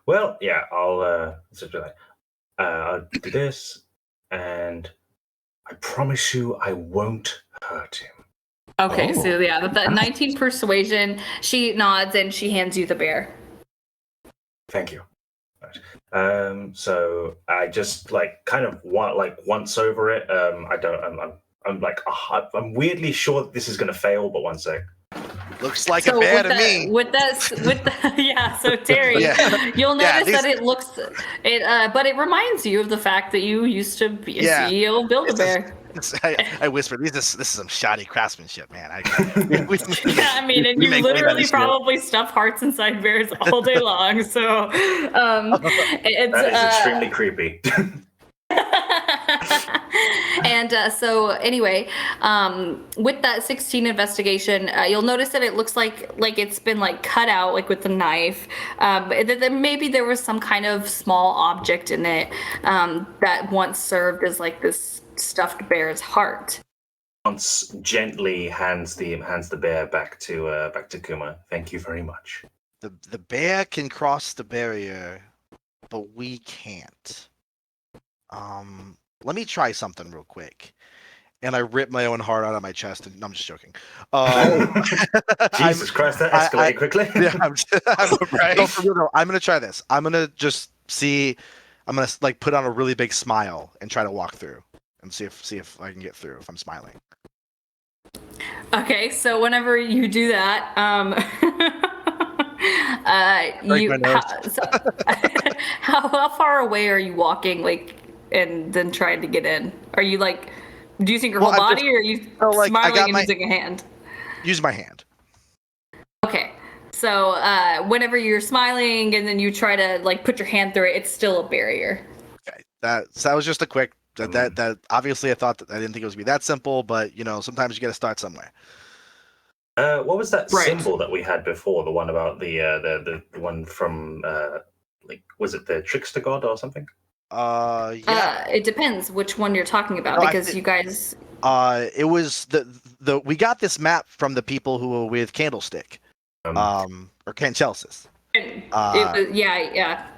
Well, yeah, I'll do this, and I promise you, I won't hurt him. Okay, Oh, so yeah, with that 19 persuasion, she nods and she hands you the bear. Thank you. Right. So I just like kind of once over it. I'm like, I'm weirdly sure that this is gonna fail, but one sec. Looks like a bear to me. Yeah. So Terry, Yeah. you'll Yeah, notice that it looks but it reminds you of the fact that you used to be a Yeah. CEO of Build-A-Bear. I whispered, this is some shoddy craftsmanship, man. Yeah, I mean, and we you make way better literally shit. probably stuff hearts inside bears all day long. So it's That is extremely creepy. And so anyway, with that 16 investigation, you'll notice that it looks like it's been like cut out like with the knife. That maybe there was some kind of small object in it that once served as like this stuffed bear's heart. Once gently hands the bear back to Kuma. Thank you very much. The bear can cross the barrier, but we can't. Let me try something real quick. And I rip my own heart out of my chest, and no, I'm just joking. Jesus Christ, that escalated quickly. Yeah, I'm gonna try this. I'm gonna just see. I'm gonna like put on a really big smile and try to walk through, and see if I can get through if I'm smiling. Okay, so whenever you do that, how far away are you walking, like, and then trying to get in? Are you like, do you think your whole body, or are you smiling and using a hand? Use my hand. Okay, so whenever you're smiling and then you try to like put your hand through it, it's still a barrier. Okay, that was just a quick. That obviously I thought that I didn't think it was gonna be that simple, but you know sometimes you got to start somewhere. What was that symbol that we had before? The one about the one from like, was it the trickster god or something? Yeah. It depends which one you're talking about, because you guys. It was the we got this map from the people who were with Candlestick, or Canchelsis.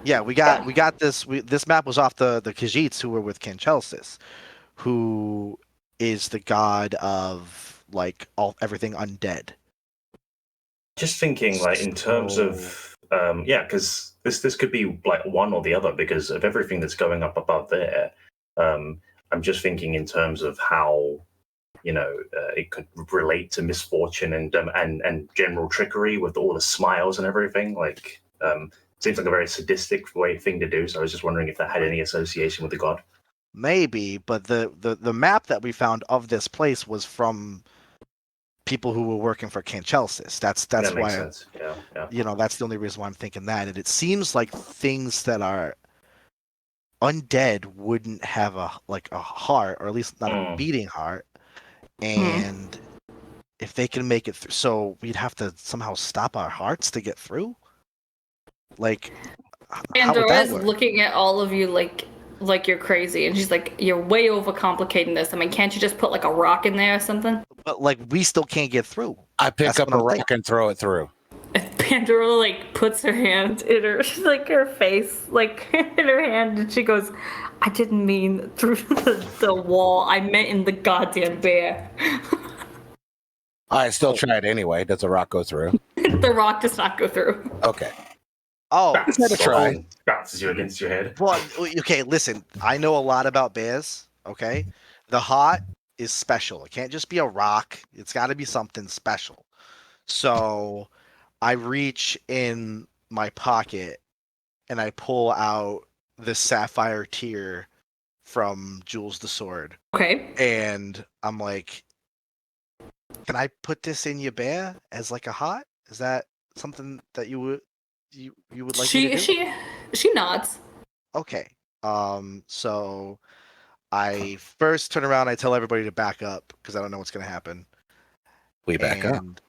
Yeah, we got this. This map was off the Khajiits who were with Canchelsis, who is the god of like everything undead. Just thinking, like, in terms of because this could be like one or the other because of everything that's going up above there. I'm just thinking in terms of how it could relate to misfortune and general trickery with all the smiles and everything. Like, seems like a very sadistic thing to do. So I was just wondering if that had any association with the god. Maybe, but the map that we found of this place was from people who were working for Canchelsis. That's that why. Makes sense. Yeah. That's the only reason why I'm thinking that. And it seems like things that are undead wouldn't have a heart, or at least not a beating heart, and if they can make it through, so we'd have to somehow stop our hearts to get through. Like, how would that Pandora's work? looking at all of you like you're crazy, and she's like, "You're way overcomplicating this. I mean, can't you just put like a rock in there or something?" But like, we still can't get through. I pick That's up what a I'm rock thinking. and throw it through. Pandora like puts her hand in her her face like in her hand, and she goes, "I didn't mean through the wall. I meant in the goddamn bear." I still try it anyway. Does the rock go through? The rock does not go through. Okay. Oh, Bounces try. off, bounces you against your head. well, okay. Listen, I know a lot about bears. Okay, the heart is special. It can't just be a rock. It's got to be something special. So I reach in my pocket and I pull out the sapphire tear from Jules the Sword, Okay. and I'm like, "Can I put this in your bear as like a heart? Is that something that you would like me to do?" She nods. Okay. So I first turn around. I tell everybody to back up because I don't know what's gonna happen. We back up. And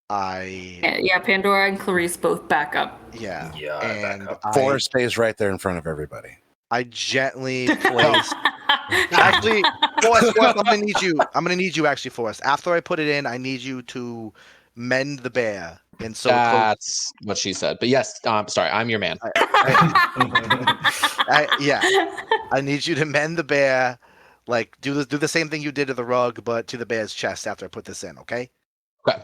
I Yeah, Pandora and Clarice both back up. yeah. Yeah, I back And up. Forrest stays right there in front of everybody. I gently place. Actually, Forrest, I'm gonna need you actually, Forrest. After I put it in, I need you to mend the bear. And so That's what she said. But yes, sorry, I'm your man. I need you to mend the bear, like do the same thing you did to the rug, but to the bear's chest after I put this in. Okay. Okay.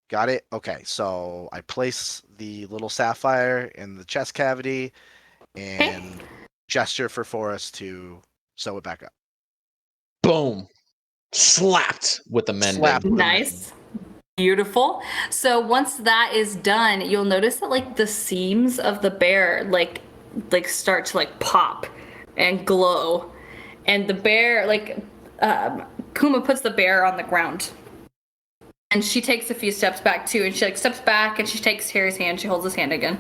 Got it. Okay. So I place the little sapphire in the chest cavity, and gesture for Forrest to sew it back up. Boom. Slapped with the mending. Slapped with the Nice. Beautiful. So once that is done, you'll notice that like the seams of the bear like start to like pop and glow, and the bear Kuma puts the bear on the ground, and she takes a few steps back too, and she like steps back and she takes Terry's hand, she holds his hand again,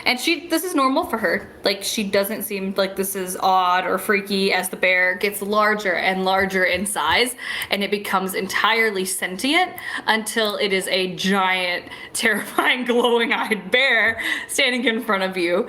and this is normal for her. Like, she doesn't seem like this is odd or freaky as the bear gets larger and larger in size, and it becomes entirely sentient until it is a giant, terrifying, glowing-eyed bear standing in front of you.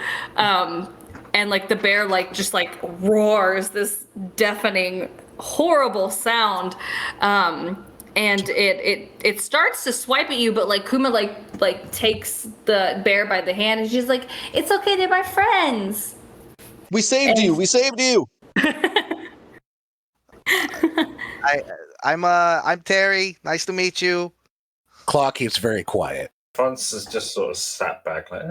And like the bear like just like roars this deafening, horrible sound. And it starts to swipe at you, but like Kuma like takes the bear by the hand, and she's like, "It's okay, they're my friends." We saved you. We saved you. I'm Terry. Nice to meet you. Claw keeps very quiet. Franz is just sort of sat back like,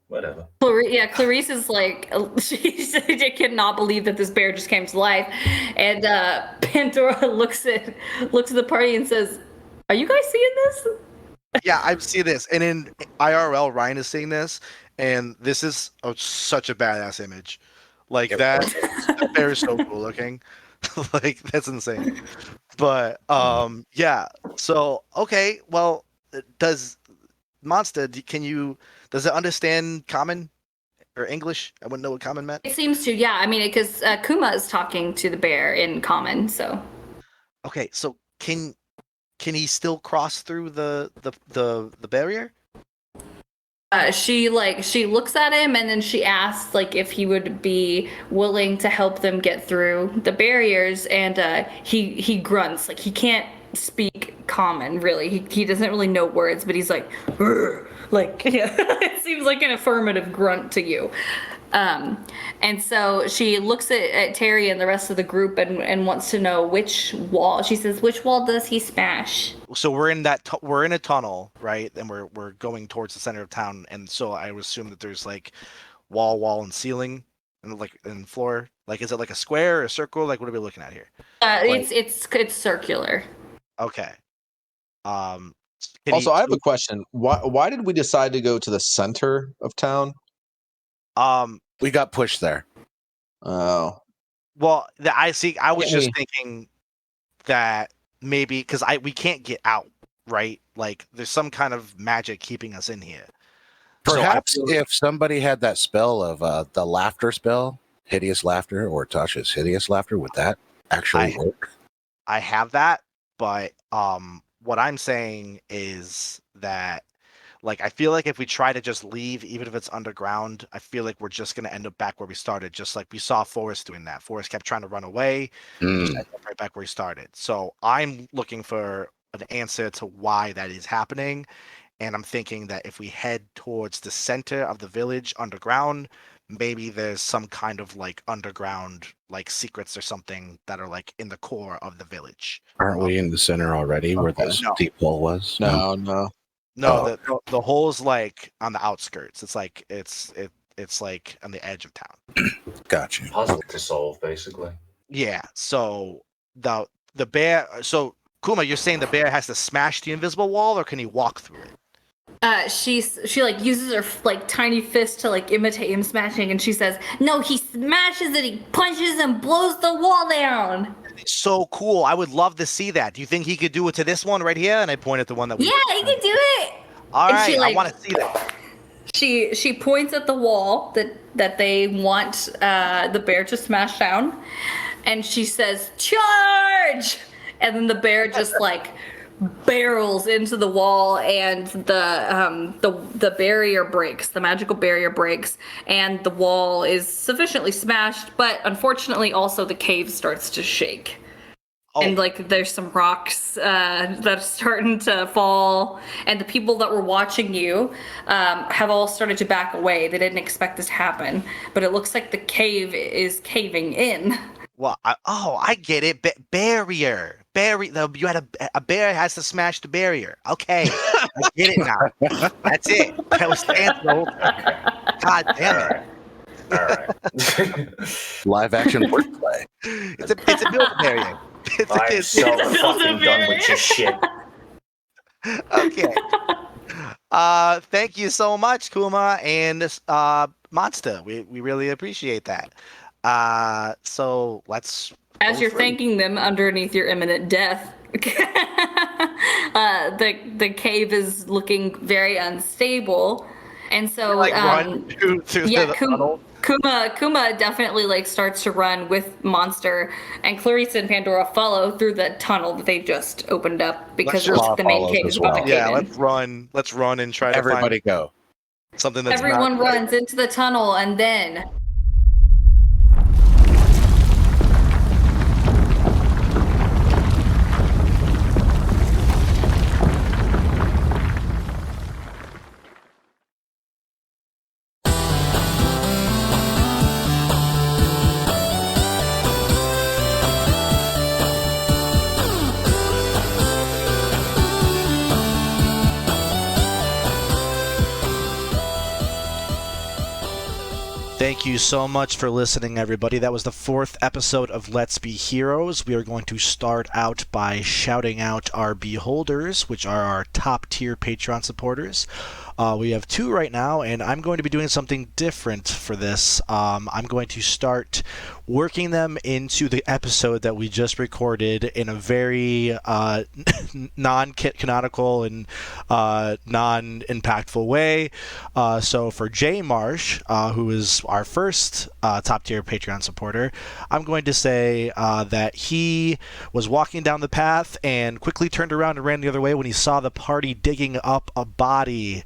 whatever. Clarice is like, she cannot believe that this bear just came to life, and Pandora looks at the party and says, "Are you guys seeing this?" Yeah, I see this, and in IRL, Ryan is seeing this, and this is such a badass image. Like that, the bear is so cool looking. Like, that's insane. But yeah. So okay, well, does Monster? Does it understand Common or English? I wouldn't know what Common meant. It seems to, yeah. I mean, because Kuma is talking to the bear in common, so. Okay, so can he still cross through the barrier? She looks at him, and then she asks like if he would be willing to help them get through the barriers, and he grunts. Like, he can't speak common really. He doesn't really know words, but he's like, "Rrr." Like, yeah. It seems like an affirmative grunt to you. And so she looks at Terry and the rest of the group and wants to know which wall. She says, "Which wall does he smash?" So we're in we're in a tunnel, right? And we're going towards the center of town, and so I would assume that there's like wall, and ceiling, and floor. Like, is it like a square or a circle? Like, what are we looking at here? It's circular. Okay. Also, I have a question. Why did we decide to go to the center of town? We got pushed there. Oh. Well, I was just thinking that maybe because we can't get out, right? Like, there's some kind of magic keeping us in here. Perhaps if somebody had that spell of the laughter spell, hideous laughter or Tasha's hideous laughter? Would that actually work? I have that, but what I'm saying is that like I feel like if we try to just leave, even if it's underground, I feel like we're just gonna end up back where we started, just like we saw Forrest doing that. Forrest kept trying to run away, just ended up right back where he started. So I'm looking for an answer to why that is happening. And I'm thinking that if we head towards the center of the village underground, maybe there's some kind of like underground like secrets or something that are like in the core of the village. Aren't we in the center already where Okay. this deep hole was? No. No, Oh. the hole's like on the outskirts. It's like it's like on the edge of town. Gotcha. Puzzle to solve, basically. Yeah. So the bear. So Kuma, you're saying the bear has to smash the invisible wall, or can he walk through it? She like uses her like tiny fist to like imitate him smashing, and she says, "No, he smashes it. He punches and blows the wall down." So cool. I would love to see that. Do you think he could do it to this one right here? And I point at the one that we. Yeah, he can do it. All And right, she, like, I want to see that. She points at the wall that they want the bear to smash down, and she says, "Charge!" And then the bear just like barrels into the wall, and the barrier breaks. The magical barrier breaks, and the wall is sufficiently smashed. But unfortunately, also the cave starts to shake. Oh. And like there's some rocks that are starting to fall, and the people that were watching you have all started to back away. They didn't expect this to happen, but it looks like the cave is caving in. Well, I get it. Barrier. You had a bear has to smash the barrier. Okay, I get it now. That's it. That was the answer the whole time. God damn it. All right. Live action wordplay. It's a build barrier. I'm so fucking done with your shit. Okay. Thank you so much, Kuma and Monster. We really appreciate that. So let's. As you're thanking them underneath your imminent death, the cave is looking very unstable, and so run through the tunnel. Kuma definitely like starts to run with Monster, and Clarissa and Pandora follow through the tunnel that they just opened up because the main cave is about to cave Yeah, in. let's run and try Everybody to find go. something that's Everyone runs into the tunnel, and then Thank you so much for listening, everybody. That was the 4th episode of Let's Be Heroes. We are going to start out by shouting out our beholders, which are our top-tier Patreon supporters. We have 2 right now, and I'm going to be doing something different for this. I'm going to start working them into the episode that we just recorded in a very non-canonical and non-impactful way. So for Jay Marsh, who is our first top-tier Patreon supporter, I'm going to say that he was walking down the path and quickly turned around and ran the other way when he saw the party digging up a body.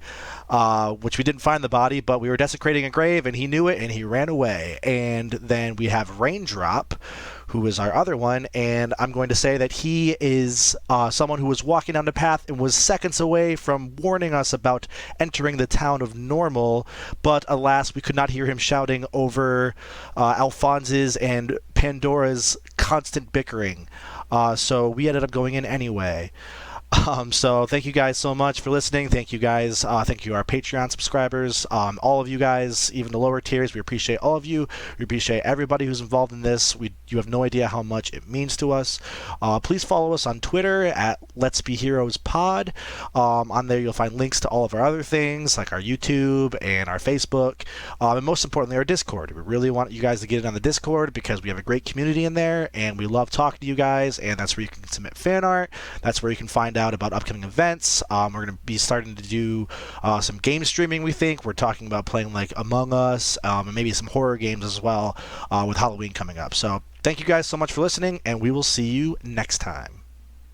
Which we didn't find the body, but we were desecrating a grave, and he knew it, and he ran away. And then we have Raindrop, who is our other one, and I'm going to say that he is someone who was walking down the path and was seconds away from warning us about entering the town of Normal, but alas, we could not hear him shouting over Alphonse's and Pandora's constant bickering. So we ended up going in anyway. So thank you guys so much for listening. Thank you guys. Thank you our Patreon subscribers, all of you guys, even the lower tiers. We appreciate all of you. We appreciate everybody who's involved in this. You have no idea how much it means to us. Please follow us on Twitter at Let's Be Heroes Pod. On there you'll find links to all of our other things like our YouTube and our Facebook, and most importantly our Discord. We really want you guys to get in on the Discord because we have a great community in there, and we love talking to you guys. And that's where you can submit fan art. That's where you can find out out about upcoming events. We're going to be starting to do some game streaming, we think. We're talking about playing like Among Us and maybe some horror games as well with Halloween coming up. So thank you guys so much for listening, and we will see you next time.